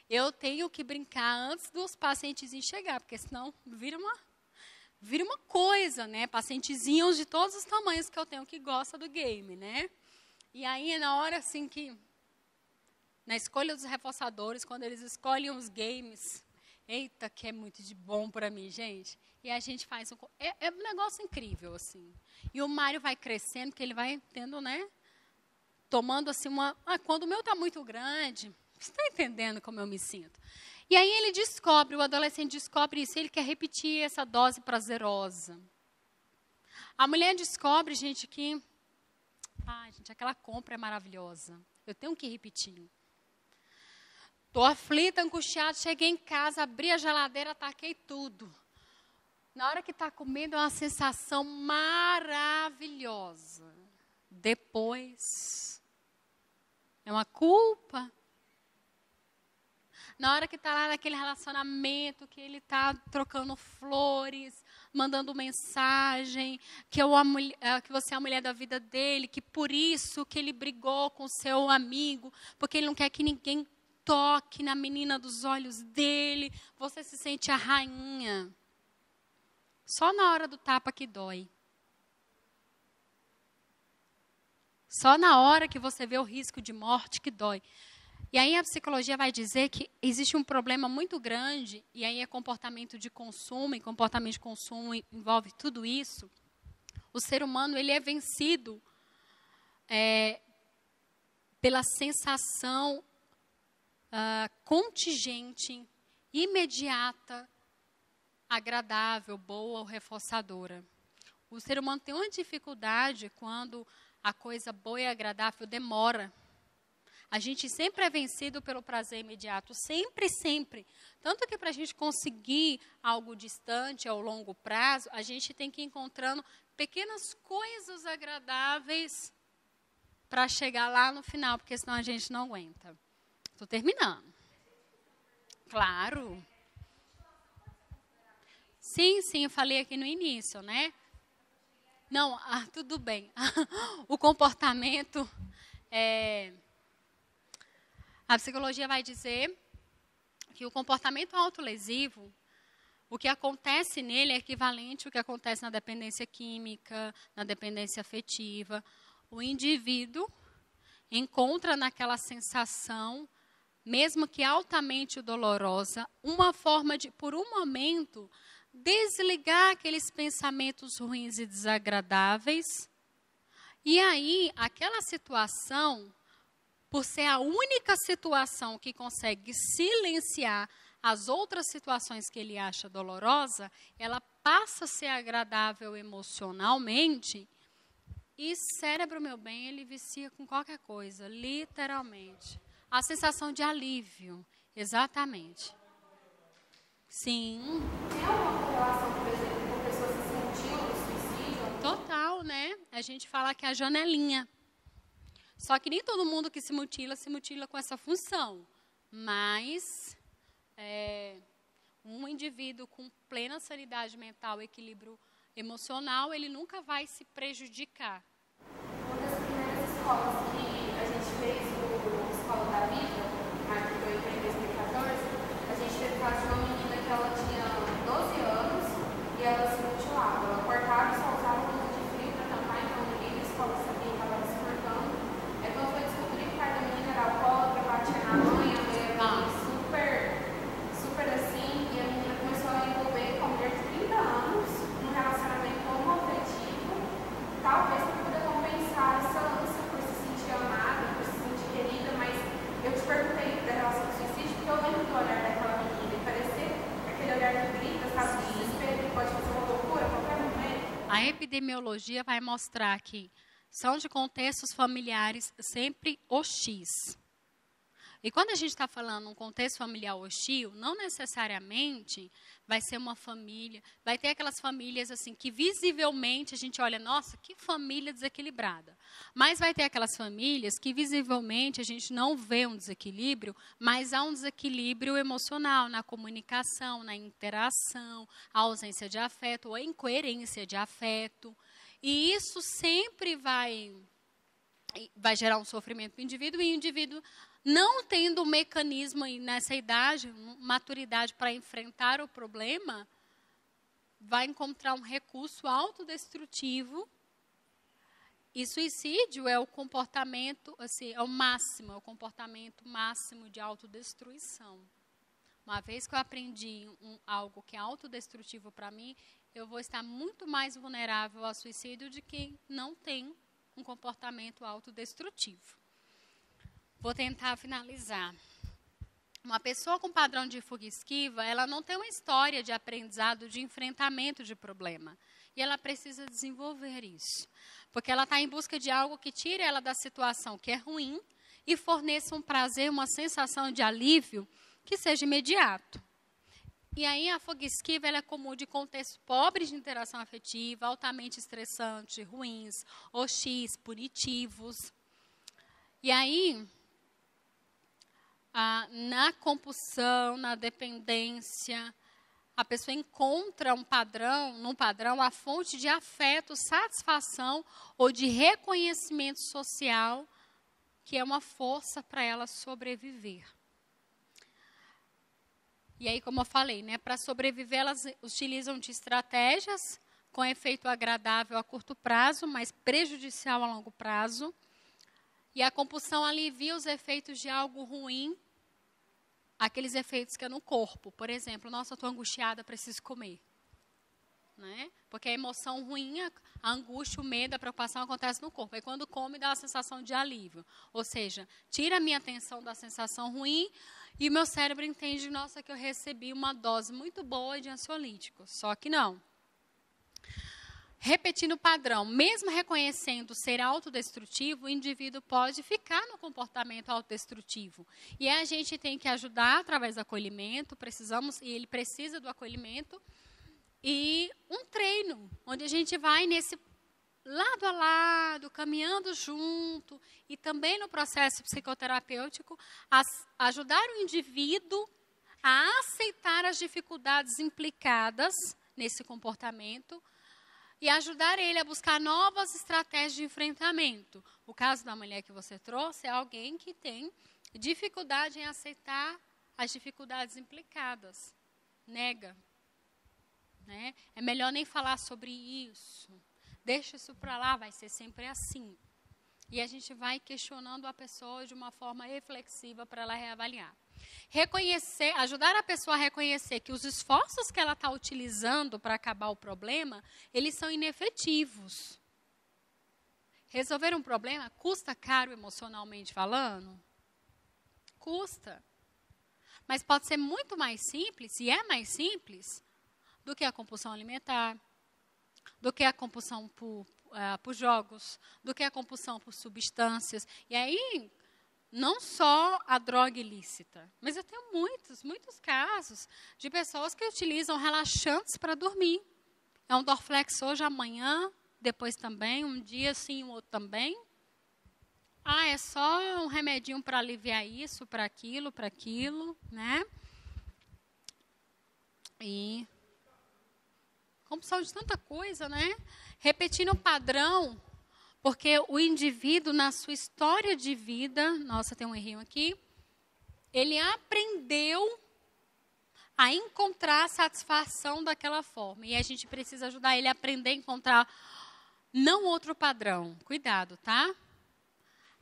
Eu tenho que brincar antes dos pacientezinhos chegar, porque senão vira uma coisa, né? Pacientezinhos de todos os tamanhos que eu tenho que gosta do game, né? E aí, na hora assim que... Na escolha dos reforçadores, quando eles escolhem os games, eita, que é muito de bom para mim, gente. E a gente faz é um negócio incrível, assim. E o Mário vai crescendo, porque ele vai tendo, né? Tomando assim quando o meu está muito grande, você está entendendo como eu me sinto? E aí ele descobre, o adolescente descobre isso, ele quer repetir essa dose prazerosa. A mulher descobre, gente, que... gente, aquela compra é maravilhosa. Eu tenho que repetir. Estou aflita, angustiada, cheguei em casa, abri a geladeira, taquei tudo. Na hora que está comendo é uma sensação maravilhosa. Depois, é uma culpa. Na hora que está lá naquele relacionamento, que ele está trocando flores, mandando mensagem, que você é a mulher da vida dele, que por isso que ele brigou com seu amigo, porque ele não quer que ninguém toque na menina dos olhos dele, você se sente a rainha. Só na hora do tapa que dói. Só na hora que você vê o risco de morte que dói. E aí a psicologia vai dizer que existe um problema muito grande, e aí é comportamento de consumo, e comportamento de consumo envolve tudo isso. O ser humano, ele é vencido pela sensação contingente, imediata, agradável, boa ou reforçadora. O ser humano tem uma dificuldade quando a coisa boa e agradável demora. A gente sempre é vencido pelo prazer imediato, sempre, sempre. Tanto que para a gente conseguir algo distante ao longo prazo, a gente tem que ir encontrando pequenas coisas agradáveis para chegar lá no final, porque senão a gente não aguenta. Estou terminando. Claro. Sim, eu falei aqui no início, né? Não, tudo bem. O comportamento, a psicologia vai dizer que o comportamento autolesivo, o que acontece nele é equivalente ao que acontece na dependência química, na dependência afetiva. O indivíduo encontra naquela sensação, mesmo que altamente dolorosa, uma forma de, por um momento, desligar aqueles pensamentos ruins e desagradáveis. E aí, aquela situação, por ser a única situação que consegue silenciar as outras situações que ele acha dolorosa, ela passa a ser agradável emocionalmente. E cérebro, meu bem, ele vicia com qualquer coisa, literalmente. A sensação de alívio, exatamente. Sim. Tem alguma correlação, por exemplo, com a pessoa se sentiu no suicídio? Total, né? A gente fala que é a janelinha. Só que nem todo mundo que se mutila com essa função. Mas um indivíduo com plena sanidade mental, equilíbrio emocional, ele nunca vai se prejudicar. Uma das primeiras escolas que a gente fez, o Escola da Vida, que foi em 2014, a gente teve caso de uma menina que ela tinha 12 anos e ela se mutilava. Ela cortava e só usava blusa de frio para tampar, então ninguém na escola sabia que ela estava se cortando. Aí quando foi descobrir que o pai da menina era alcoólatra, batia na mãe, a mãe era super assim, e a menina começou a envolver com a mulher de 30 anos num A epidemiologia vai mostrar que são de contextos familiares sempre hostis. E quando a gente está falando um contexto familiar hostil, não necessariamente vai ser uma família, vai ter aquelas famílias assim que visivelmente a gente olha, nossa, que família desequilibrada. Mas vai ter aquelas famílias que visivelmente a gente não vê um desequilíbrio, mas há um desequilíbrio emocional na comunicação, na interação, a ausência de afeto ou a incoerência de afeto. E isso sempre vai gerar um sofrimento para o indivíduo, e o indivíduo, não tendo um mecanismo nessa idade, maturidade para enfrentar o problema, vai encontrar um recurso autodestrutivo. E suicídio é o comportamento, assim, é o máximo, é o comportamento máximo de autodestruição. Uma vez que eu aprendi algo que é autodestrutivo para mim, eu vou estar muito mais vulnerável ao suicídio de quem não tem um comportamento autodestrutivo. Vou tentar finalizar. Uma pessoa com padrão de fuga e esquiva, ela não tem uma história de aprendizado, de enfrentamento de problema. E ela precisa desenvolver isso. Porque ela está em busca de algo que tire ela da situação que é ruim e forneça um prazer, uma sensação de alívio que seja imediato. E aí a fuga e esquiva ela é comum de contextos pobres de interação afetiva, altamente estressantes, ruins, hostis, punitivos. E aí, na compulsão, na dependência, a pessoa encontra num padrão, a fonte de afeto, satisfação ou de reconhecimento social, que é uma força para ela sobreviver. E aí, como eu falei, né, para sobreviver, elas utilizam de estratégias com efeito agradável a curto prazo, mas prejudicial a longo prazo. E a compulsão alivia os efeitos de algo ruim, aqueles efeitos que é no corpo. Por exemplo, nossa, eu estou angustiada, preciso comer. Né? Porque a emoção ruim, a angústia, o medo, a preocupação acontece no corpo. Aí quando come, dá uma sensação de alívio. Ou seja, tira a minha atenção da sensação ruim e o meu cérebro entende, nossa, que eu recebi uma dose muito boa de ansiolítico. Só que não. Repetindo o padrão, mesmo reconhecendo ser autodestrutivo, o indivíduo pode ficar no comportamento autodestrutivo. E a gente tem que ajudar através do acolhimento, e ele precisa do acolhimento, e um treino, onde a gente vai nesse lado a lado, caminhando junto, e também no processo psicoterapêutico, ajudar o indivíduo a aceitar as dificuldades implicadas nesse comportamento, e ajudar ele a buscar novas estratégias de enfrentamento. O caso da mulher que você trouxe é alguém que tem dificuldade em aceitar as dificuldades implicadas. Nega. Né? É melhor nem falar sobre isso. Deixa isso para lá, vai ser sempre assim. E a gente vai questionando a pessoa de uma forma reflexiva para ela reavaliar. Ajudar a pessoa a reconhecer que os esforços que ela está utilizando para acabar o problema, eles são inefetivos. Resolver um problema custa caro emocionalmente falando? Custa. Mas pode ser muito mais simples, e é mais simples, do que a compulsão alimentar, do que a compulsão por jogos, do que a compulsão por substâncias. E aí, não só a droga ilícita, mas eu tenho muitos casos de pessoas que utilizam relaxantes para dormir. É um Dorflex hoje, amanhã, depois também, um dia sim, o outro também. É só um remedinho para aliviar isso, para aquilo, né? E compulsão de tanta coisa, né? Repetindo o padrão, porque o indivíduo, na sua história de vida, nossa, tem um errinho aqui, ele aprendeu a encontrar satisfação daquela forma. E a gente precisa ajudar ele a aprender a encontrar não outro padrão. Cuidado, tá?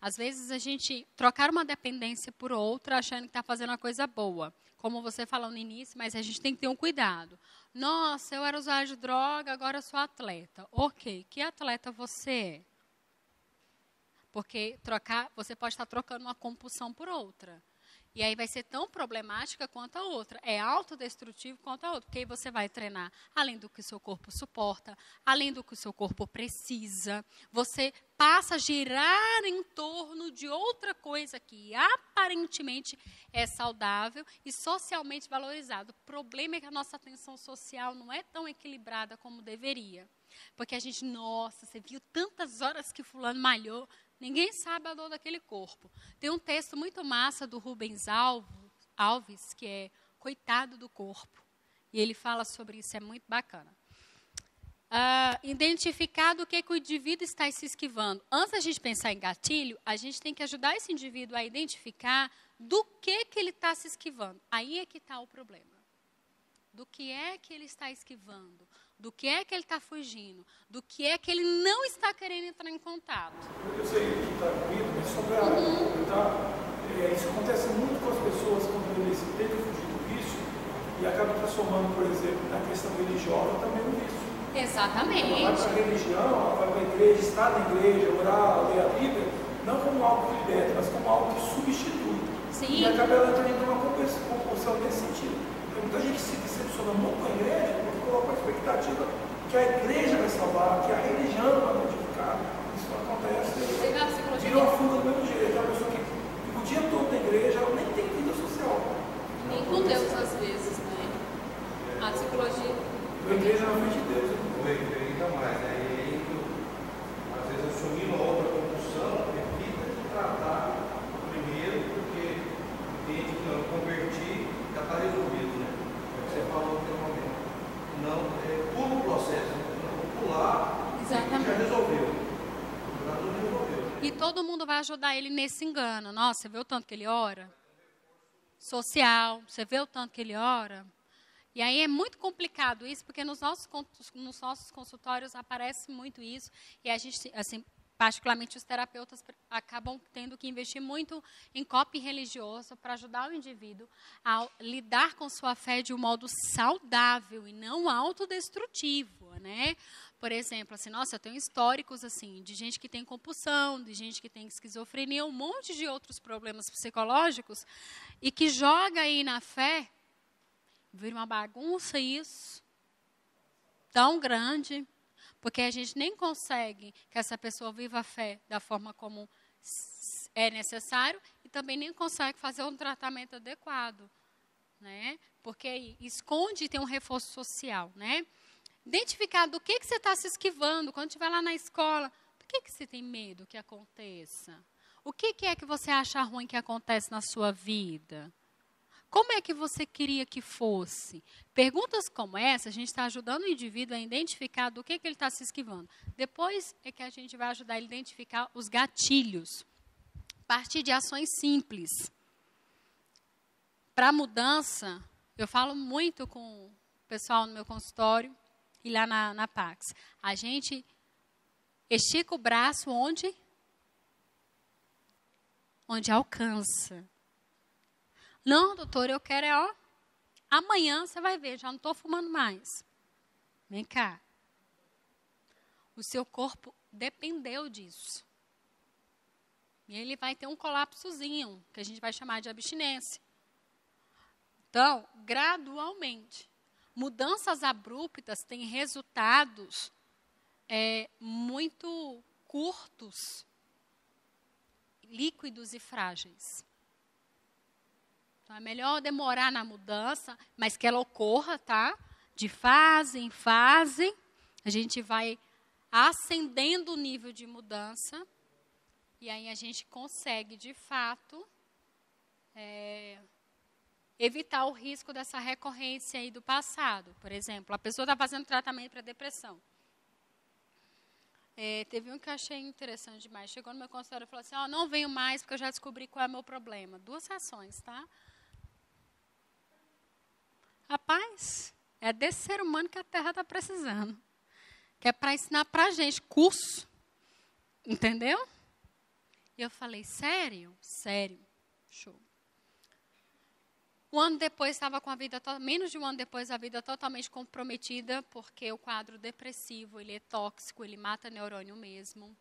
Às vezes a gente trocar uma dependência por outra, achando que está fazendo uma coisa boa. Como você falou no início, mas a gente tem que ter um cuidado. Nossa, eu era usuário de droga, agora eu sou atleta. Ok, que atleta você é? Porque você pode estar trocando uma compulsão por outra. E aí vai ser tão problemática quanto a outra. É autodestrutivo quanto a outra. Porque aí você vai treinar além do que o seu corpo suporta, além do que o seu corpo precisa. Você passa a girar em torno de outra coisa que aparentemente é saudável e socialmente valorizado. O problema é que a nossa atenção social não é tão equilibrada como deveria. Porque a gente, nossa, você viu tantas horas que fulano malhou. Ninguém sabe a dor daquele corpo. Tem um texto muito massa do Rubens Alves, que é Coitado do Corpo. E ele fala sobre isso, é muito bacana. Identificar do que o indivíduo está se esquivando. Antes da gente pensar em gatilho, a gente tem que ajudar esse indivíduo a identificar do que ele está se esquivando. Aí é que está o problema. Do que é que ele está esquivando, do que é que ele está fugindo, do que é que ele não está querendo entrar em contato. Eu sei que está comigo, mas só para completar, isso acontece muito com as pessoas quando eles tentam fugir do vício e acabam transformando, por exemplo, na questão religiosa também no vício. Exatamente. Ela vai para a religião, ela vai para a igreja, está na igreja, orar, ler a Bíblia, não como algo que liberta, mas como algo que substitui. Sim. E acaba ela entrando em uma compulsão nesse sentido. Muita gente se decepciona muito com a igreja porque coloca a expectativa que a igreja vai salvar, que a religião vai modificar. Isso não acontece. Vira uma fuga do mesmo jeito. É uma pessoa que fica o dia todo na igreja, ela nem tem vida social. Nem com Deus, às vezes, né? A psicologia. A igreja na frente de Deus. Ainda mais, né? E aí, às vezes, assumindo a outra compulsão, evita de tratar primeiro, porque entende que não convertir já está resolvido, né? Você falou no momento. Não, pula o processo, não pular, exatamente. Já resolveu. Já tudo resolveu. E todo mundo vai ajudar ele nesse engano. Nossa, você vê o tanto que ele ora? Social, você vê o tanto que ele ora? E aí é muito complicado isso, porque nos nossos consultórios aparece muito isso. E a gente, assim, particularmente os terapeutas acabam tendo que investir muito em coping religioso para ajudar o indivíduo a lidar com sua fé de um modo saudável e não autodestrutivo, né? Por exemplo, assim, nossa, eu tenho históricos assim de gente que tem compulsão, de gente que tem esquizofrenia, um monte de outros problemas psicológicos e que joga aí na fé, vira uma bagunça isso, tão grande. Porque a gente nem consegue que essa pessoa viva a fé da forma como é necessário e também nem consegue fazer um tratamento adequado, né? Porque esconde e tem um reforço social, né? Identificar do que você está se esquivando quando estiver lá na escola. Do que você tem medo que aconteça? O que é que você acha ruim que acontece na sua vida? Como é que você queria que fosse? Perguntas como essa, a gente está ajudando o indivíduo a identificar do que ele está se esquivando. Depois é que a gente vai ajudar ele a identificar os gatilhos. A partir de ações simples. Para a mudança, eu falo muito com o pessoal no meu consultório e lá na Pax. A gente estica o braço onde? Onde alcança. Não, doutor, eu quero amanhã você vai ver, já não estou fumando mais. Vem cá. O seu corpo dependeu disso. E ele vai ter um colapsozinho, que a gente vai chamar de abstinência. Então, gradualmente. Mudanças abruptas têm resultados muito curtos, líquidos e frágeis. Então, é melhor demorar na mudança, mas que ela ocorra, tá? De fase em fase, a gente vai ascendendo o nível de mudança, e aí a gente consegue, de fato, evitar o risco dessa recorrência aí do passado. Por exemplo, a pessoa está fazendo tratamento para depressão. Teve um que eu achei interessante demais. Chegou no meu consultório e falou assim, não venho mais porque eu já descobri qual é o meu problema. 2 sessões, tá? Rapaz, é desse ser humano que a Terra está precisando. Que é para ensinar para a gente curso. Entendeu? E eu falei, sério? Sério. Show. Um ano depois, estava com a vida, menos de um ano depois, a vida totalmente comprometida, porque o quadro depressivo, ele é tóxico, ele mata neurônio mesmo.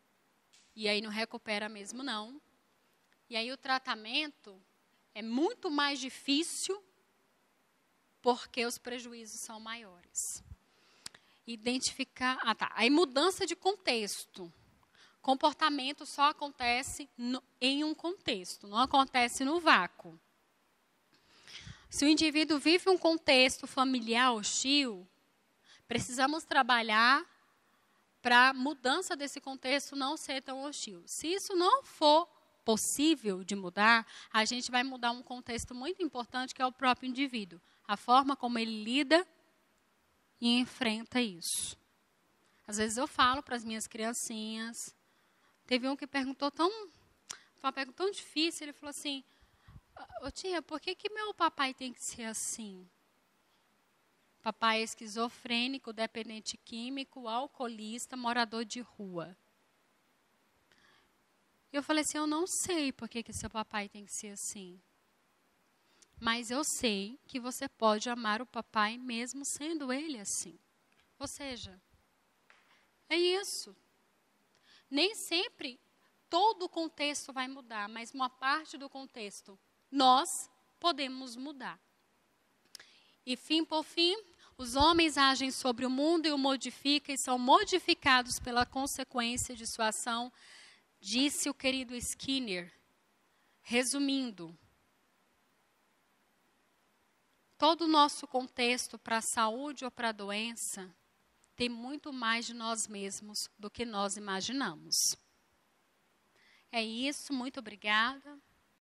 E aí não recupera mesmo, não. E aí o tratamento é muito mais difícil porque os prejuízos são maiores. Identificar... Aí mudança de contexto. Comportamento só acontece em um contexto, não acontece no vácuo. Se o indivíduo vive um contexto familiar hostil, precisamos trabalhar para a mudança desse contexto não ser tão hostil. Se isso não for possível de mudar, a gente vai mudar um contexto muito importante, que é o próprio indivíduo. A forma como ele lida e enfrenta isso. Às vezes eu falo para as minhas criancinhas. Teve um que perguntou uma pergunta tão difícil, ele falou assim: ô tia, por que meu papai tem que ser assim? Papai é esquizofrênico, dependente químico, alcoolista, morador de rua. Eu falei assim, eu não sei por que seu papai tem que ser assim. Mas eu sei que você pode amar o papai mesmo sendo ele assim. Ou seja, é isso. Nem sempre todo o contexto vai mudar, mas uma parte do contexto nós podemos mudar. E fim por fim, os homens agem sobre o mundo e o modificam e são modificados pela consequência de sua ação, disse o querido Skinner. Resumindo, todo o nosso contexto para a saúde ou para a doença tem muito mais de nós mesmos do que nós imaginamos. É isso, muito obrigada.